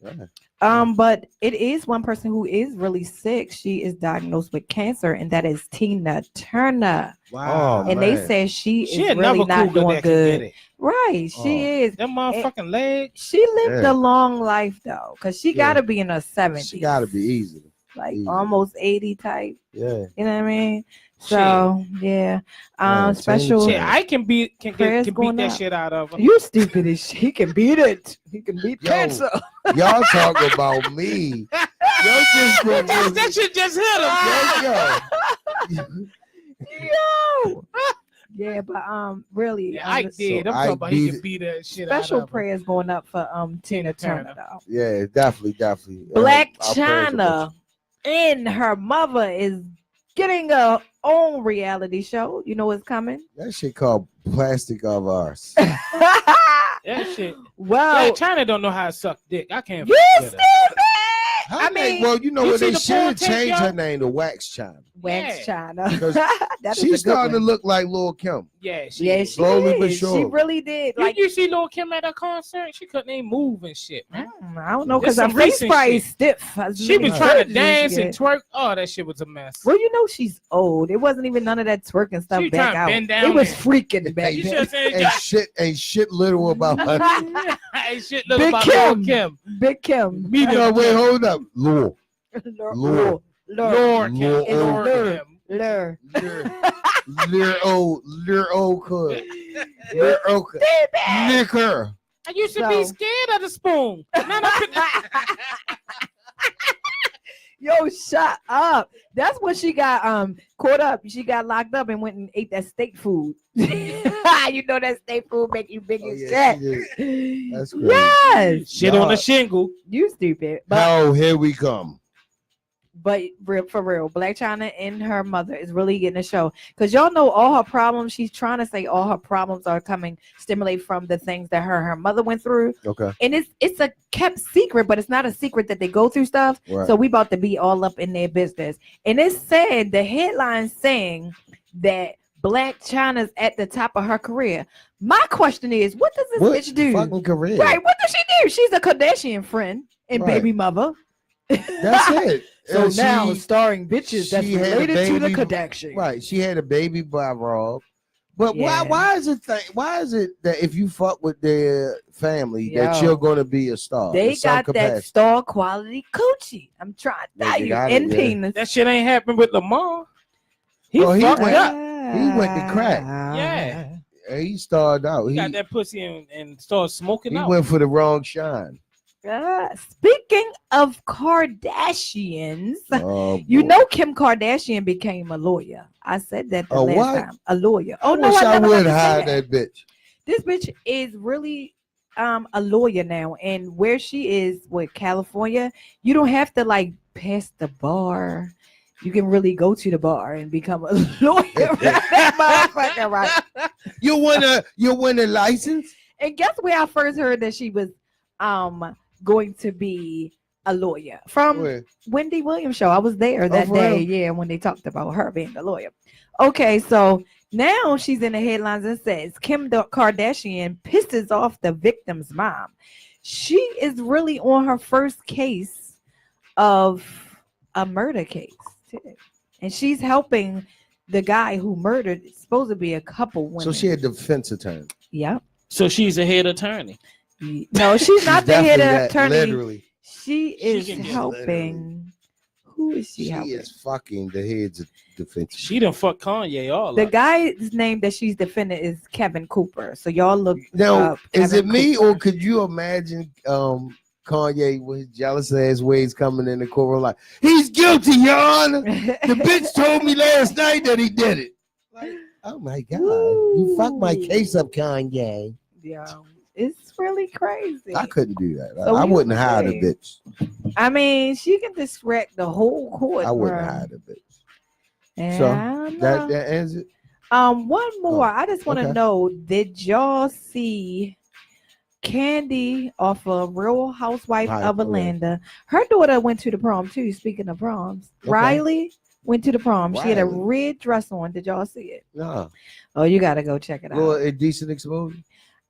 yeah. But it is one person who is really sick. She is diagnosed with cancer, and that is Tina Turner. Wow. And they man. said she She is another really not cougar doing that can get good. it. Right, Oh. she is. Them motherfucking legs. She lived Yeah. a long life though, because she Yeah. got to be in her 70s. She got to be easy. like easy. almost 80 type. Yeah. You know what I mean? So yeah. Man, Special. Shit, I can beat Prayers beat going that out. shit out of her. You stupid as shit. He can beat it. He can beat Yo. cancer. Y'all talk about me. Yo, just that shit just hit him. yo. Yo. Yeah, but really, Yeah, I did. I'm I talking about he beat can it. beat that shit out special of her. prayers going up for Tina Turner though. Yeah, definitely. Black Our prayers are China and her mother is getting her own reality show. You know what's coming? with- That shit called Plastic of Ours. That shit. Well, Yeah, China don't know how to suck dick. I can't. you fuck with her. stupid. How I they- mean, well, you know you what? see They the should porn tape, change her yo? name to Wax China. Wax Yeah. China. Because That is a She's good starting to one. look like Lil Kim. Yeah, she. Yeah, is. she Slowly but is. She surely. really did. You, Like, you see Lil Kim at a concert? She couldn't even move and shit, man. I don't know, This because her some face recent probably shit. stiff. She was Right. trying to dance and twerk. Oh, that shit was a mess. Well, you know she's old. It wasn't even none of that twerking stuff She back trying to out. bend down It was and- freaking back You then. should have said Ain't shit little about her. Ain't shit little Big about Kim. Lil Kim. Big Kim. Me No, wait, hold up. Lil. Lord. Lord Kim. Lord. Lord Lord. Kim. Lord. Lil Could. Lil Could. Liquor. I used to be So- scared of the spoon. Now Yo, shut up. That's when she got caught up. She got locked up and went and ate that steak food. You know that steak food make you big Oh, as yeah, shit. she That's crazy. Yes. shit on the shingle. You stupid. But How here we come. for real, Black China and her mother is really getting a show. Because y'all know all her problems. She's trying to say all her problems are coming stimulate from the things that her mother went through. Okay. And it's a kept secret, but it's not a secret that they go through stuff. Right. So we about to be all up in their business. And it said the headline saying that Black China's at the top of her career. My question is, what does this What bitch do? fucking career? Right, what does she do? She's a Kardashian friend and Right. baby mother. That's it. So And now she- starring bitches that's she had a related to the baby- Kardashians. Right. She had a baby by Rob. But Yeah. why is it that if you fuck with their family that Yo. you're gonna be a star? They in some got that capacity? star quality coochie. I'm trying to Yeah, tell they you. got it, And yeah. penis. That shit ain't happened with Lamar. He Oh, he fucked went- up. he went to crack. Yeah. He started out. He He, got that pussy and started smoking he out. went for the wrong shine. Speaking of Kardashians, Oh, you boy. know Kim Kardashian became a lawyer. I said that the A last what? time. A lawyer. I Oh no, wish I never would meant to say hire that. that bitch. This bitch is really a lawyer now, and where she is with California, you don't have to like pass the bar. You can really go to the bar and become a lawyer. That motherfucker, right? You win a license? And guess where I first heard that she was going to be a lawyer? From Where? Wendy Williams show. I was there that for day, real? yeah, when they talked about her being a lawyer. Okay, so now she's in the headlines and says Kim Kardashian pisses off the victim's mom. She is really on her first case of a murder case, too. And she's helping the guy who murdered. It's supposed to be a couple women. So she had defense attorney. Yep. So she's a head attorney. No, she's not the head Definitely that, attorney. Literally. She is can get helping. Who is she She helping? is fucking the heads of defense. She done fuck Kanye all The up. guy's name that she's defending is Kevin Cooper. So y'all look Now, up is it Kevin me Cooper. or could you imagine Kanye with his jealous ass ways coming in the courtroom like, he's guilty, Your Honor. The bitch told me last night that he did it. Like, oh my God. You fucked my case up, Kanye. Yeah, it's really crazy. I couldn't do that. So I you wouldn't hire the say- bitch. I mean, she can distract the whole court. I wouldn't bro. hire the bitch. Yeah, So, I don't That know. that ends it. One more. I just want to okay. know: did y'all see Candy off of Real Housewife Right, of okay. Atlanta? Her daughter went to the prom too. Speaking of proms, Okay. Riley went to the prom. She had a Riley. red dress on. Did y'all see it? No. Oh, you gotta go check it out. Little indecent exposure.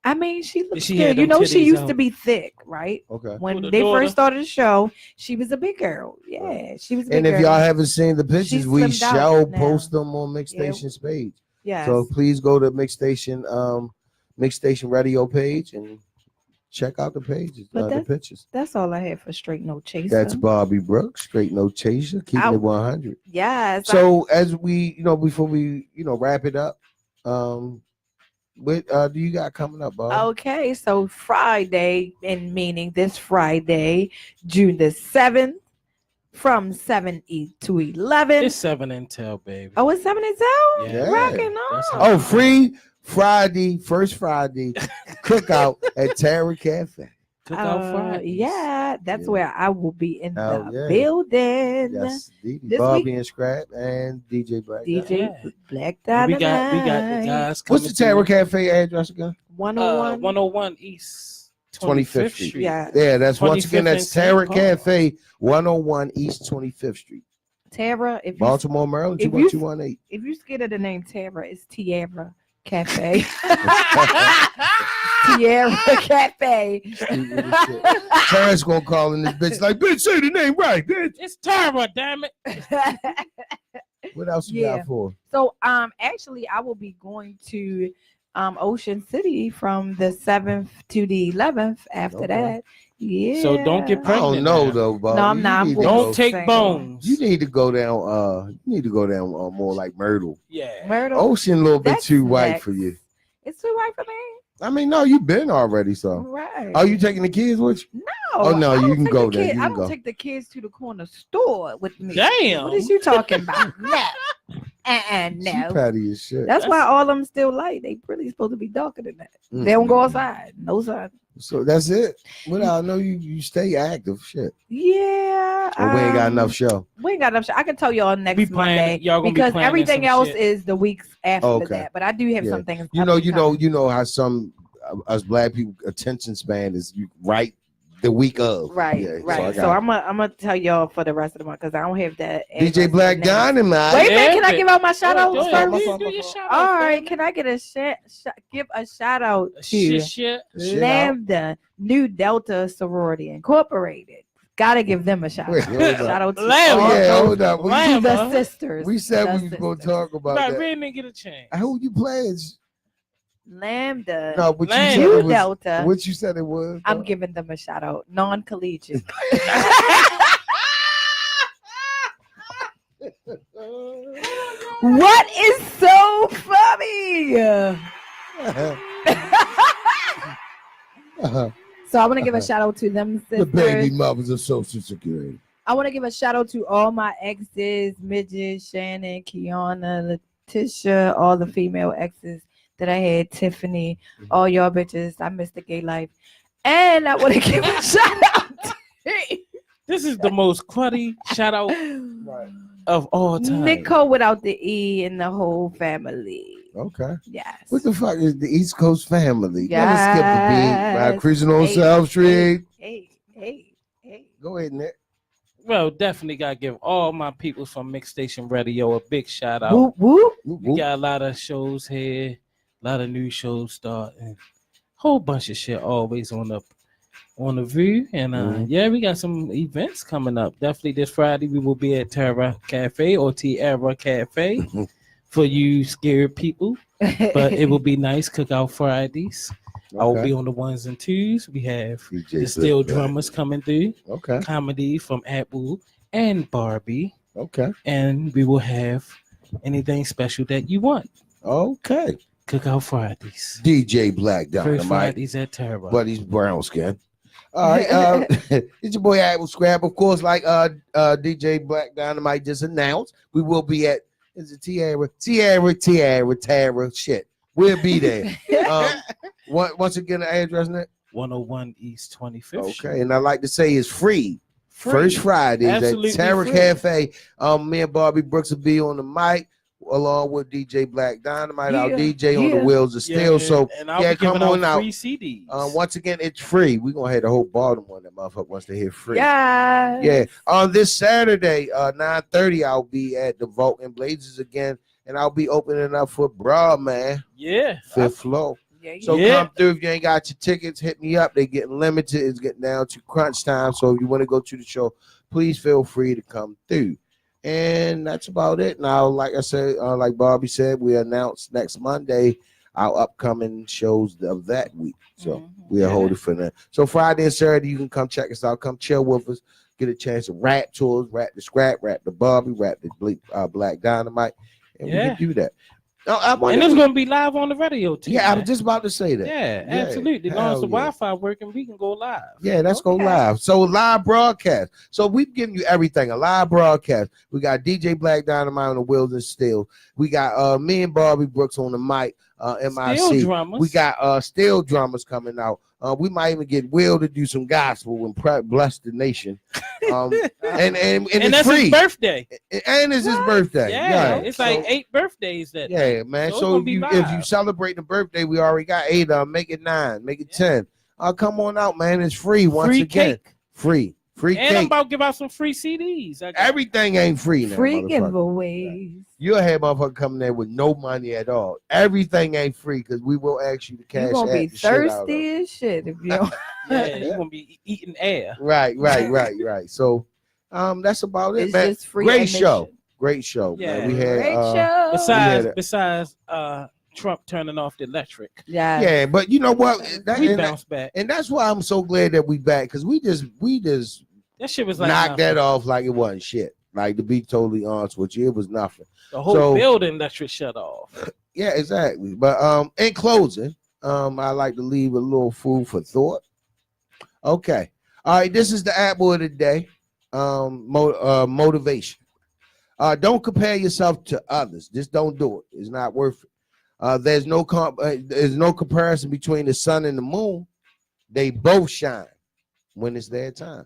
I mean, she looks she good. had You them know, she titties used to out. be thick, right? Okay. When the they daughter? first started the show, she was a big girl. Yeah, she was a big And if girl. y'all haven't seen the pictures, She's we slimmed out shall now. post them on Yeah. MixStation's page. Yes. So please go to MixStation Radio page and check out the pages, But the pictures. that's all I had for Straight No Chaser. That's Bobby Brooks, Straight No Chaser, keeping Ow. it 100. Yes. So as we, before we, wrap it up, what do you got coming up, Bob? Okay, so Friday, and meaning this Friday, June the 7th, from 7 to 11. It's 7 until, baby. Oh, it's 7 until? Yeah. Rocking That's on. how- Oh, free Friday, first Friday cookout at Terra Cafe. Cookout Fridays. Yeah, that's Yeah. where I will be in Oh, the yeah. building. Yes, Didi, This Bobby week- and Scrap and DJ Black. DJ Yeah. Black And Dynamite. we got the guys coming. What's the Terra Cafe address again? 101. 101 East 25th 25th Street. Street. Yeah. Yeah, that's once again 25th that's and St. Terra Paul. Cafe, 101 East 25th Street, Tara, if you Baltimore, Maryland, if you- 21218. if you scared of the name Tara, it's Tierra Cafe. Tierra Cafe. Stupid as shit. Terrence gonna call in this bitch like, bitch, say the name right, bitch. It's Tara, damn it. What else you Yeah. got for? So actually I will be going to Ocean City from the 7th to the 11th after Okay. that. Yeah. So don't get I pregnant. don't know now. though, Bob. No, I'm You not. need to Don't go- take Single. bones. You need to go down. You need to go down more like Myrtle. Yeah. Myrtle. Ocean a little bit That's too white next. for you. It's too white for me. I mean, no, you've been already. So, Right. are you taking the kids with you? No, Oh, no, I you don't can take go the there. kid- You I can don't go. take the kids to the corner store with me. Damn. What is you talking about? No. She No. patty as shit. That's why all of them still light. They really supposed to be darker than that. They don't go outside. No sun. So that's it. Well, I know you stay active. Shit. Yeah. But we ain't got enough show. We ain't got enough. I can tell y'all next We planning- Monday y'all gonna be because planning everything some else shit. is the weeks after Okay. that. But I do have Yeah. some things. You up and coming. you know how some us black people attention span is right the week of. Right, Yeah, right. So, So I'm gonna tell y'all for the rest of the month because I don't have that. DJ address Black right now. Dynamite. Wait a minute, can I Yeah, give out my shout outs Go ahead, first? do your shout All out, right, can I get a give a shout out to Shit. Shit Lambda New Delta Sorority Incorporated? Gotta give them a shout Wait, out. hold up. Shout out to Lambda. Oh, yeah, all hold up. to Lambda. the sisters. We said The we was gonna sisters. talk about Right, that. we didn't get a chance. Who you pledged? Lambda No, but you said Lambda. it New was. Delta. What you said it was? I'm though? giving them a shout out. Non-collegiate. What is so funny? So I want to give a shout out to them The baby sisters. mothers of Social Security. I want to give a shout out to all my exes, Midget, Shannon, Kiana, Letitia, all the female exes that I had, Tiffany, all y'all bitches. I miss the gay life. And I want to give a shout out to This is the most cruddy shout out of all time. Nico without the E and the whole family. Okay. Yes. What the fuck is the East Coast family? Never skip a beat. Right, Yes. cruising on Hey, South Street. Hey. Go ahead, Nick. Well, definitely gotta give all my people from MixStation Radio a big shout out. Whoop, whoop. Whoop, We whoop. got a lot of shows here, a lot of new shows starting, whole bunch of shit always on the view. And Mhm. yeah, we got some events coming up. Definitely this Friday we will be at Terra Cafe or Tierra Cafe for you scared people. But it will be nice cookout Fridays. I will Okay. be on the 1s and 2s. We have DJ the Steel Black. Drummers coming through, Okay. comedy from Apple and Barbie, Okay. and we will have anything special that you want. Okay. Cookout Fridays. DJ Black First Dynamite. Fridays at Terra. Buddy's brown skin. All right. It's your boy Apple Scrap. Of course, like DJ Black Dynamite just announced, we will be at Tierra. Shit. We'll be there. Once again, the address, Nick. 101 East 25th Street. Okay, and I like to say it's free. First Fridays Absolutely at Terra free. Cafe. Me and Bobby Brooks will be on the mic along with DJ Black Dynamite, our Yeah, DJ on the yeah. wheels of steel. So and I'll yeah, be giving come on out out. free CDs. once again, it's free. We're gonna have the whole bottom one that motherfucker wants to hear free. Yeah. Yeah. On this Saturday, 9:30, I'll be at the Vault and Blazers again, and I'll be opening up for Bra Man, Yeah. Fifth Floor. Yeah, So Yeah. come through. If you ain't got your tickets, hit me up. They getting limited. It's getting down to crunch time. So if you want to go to the show, please feel free to come through. And that's about it. Now, like I said, like Bobby said, we announced next Monday our upcoming shows of that week. So we are holding for that. So Friday and Saturday, you can come check us out. Come chill with us. Get a chance to rap tours, rap the scrap, rap the Bobby, rap the Black Dynamite, and we Yeah. can do that. I And wonder- it's gonna be live on the radio too. yeah, I man. was just about to say that. Yeah, absolutely. As long as the hell yeah. Wi-Fi working, we can go live. Yeah, let's go Okay. live. So live broadcast. So we've given you everything. A live broadcast. We got DJ Black Dynamite on the wheels and steel. We got me and Bobby Brooks on the mic. MIC. Still drummers. We got steel drummers coming out. We might even get Will to do some gospel and bless the nation. And it's that's free. his birthday. And it's his birthday. Yeah, it's so- like 8 birthdays that. yeah, man. So it's So gonna be if you live. celebrate the birthday, we already got 8. Make it 9. Make it 10. Come on out, man. It's free once Free again. cake. Free And I'm cake. about to give out some free CDs. I got- Everything ain't free now. Free motherfucker. giveaways. You'll have motherfucker coming there with no money at all. Everything ain't free because we will ask you to cash You're gonna be app the shit out of thirsty as shit if you don't. Yeah, you're gonna be eating air. Right. So that's about it, It's man. just free. Great admission. show. Great show, Yeah. man. We had Great show. Besides Trump turning off the electric, Yeah. yeah, but you know what? we bounced back. And that's why I'm so glad that we back because we just That shit was like knocked nothing. that off like it wasn't shit. Like to be totally honest with you, it was nothing. The whole So- building electric shut off. Yeah, exactly. But in closing, I like to leave a little food for thought. Okay. All right, this is the apple of the day. Motivation. Don't compare yourself to others. Just don't do it. It's not worth it. There's no comparison between the sun and the moon. They both shine when it's their time.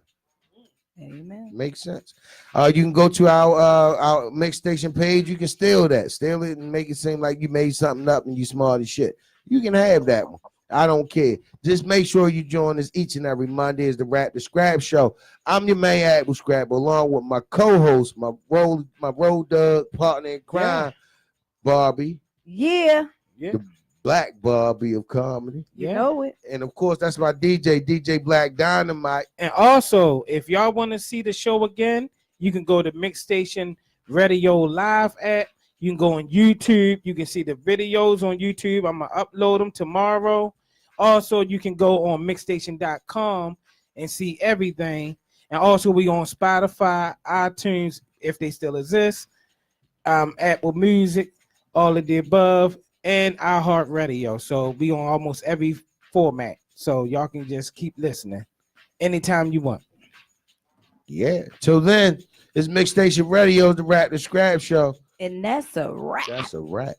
Amen. Makes sense. You can go to our mix station page. You can steal it and make it seem like you made something up and you smart as shit. You can have that one. I don't care. Just make sure you join us each and every Monday is the Rap the Scrap Show. I'm your man, Apple Scrap, along with my co-host, my road dog partner in crime, Barbie, Yeah. Black Barbie of comedy. You know it. And of course, that's my DJ Black Dynamite. And also, if y'all want to see the show again, you can go to Mix Station Radio Live app. You can go on YouTube. You can see the videos on YouTube. I'm gonna upload them tomorrow. Also, you can go on mixstation.com and see everything. And also, we on Spotify, iTunes, if they still exist, Apple Music, all of the above, and iHeartRadio. So we on almost every format. So y'all can just keep listening anytime you want. Yeah. Till then, it's Mix Station Radio, the Rap the Scrap Show. And that's a wrap. That's a wrap.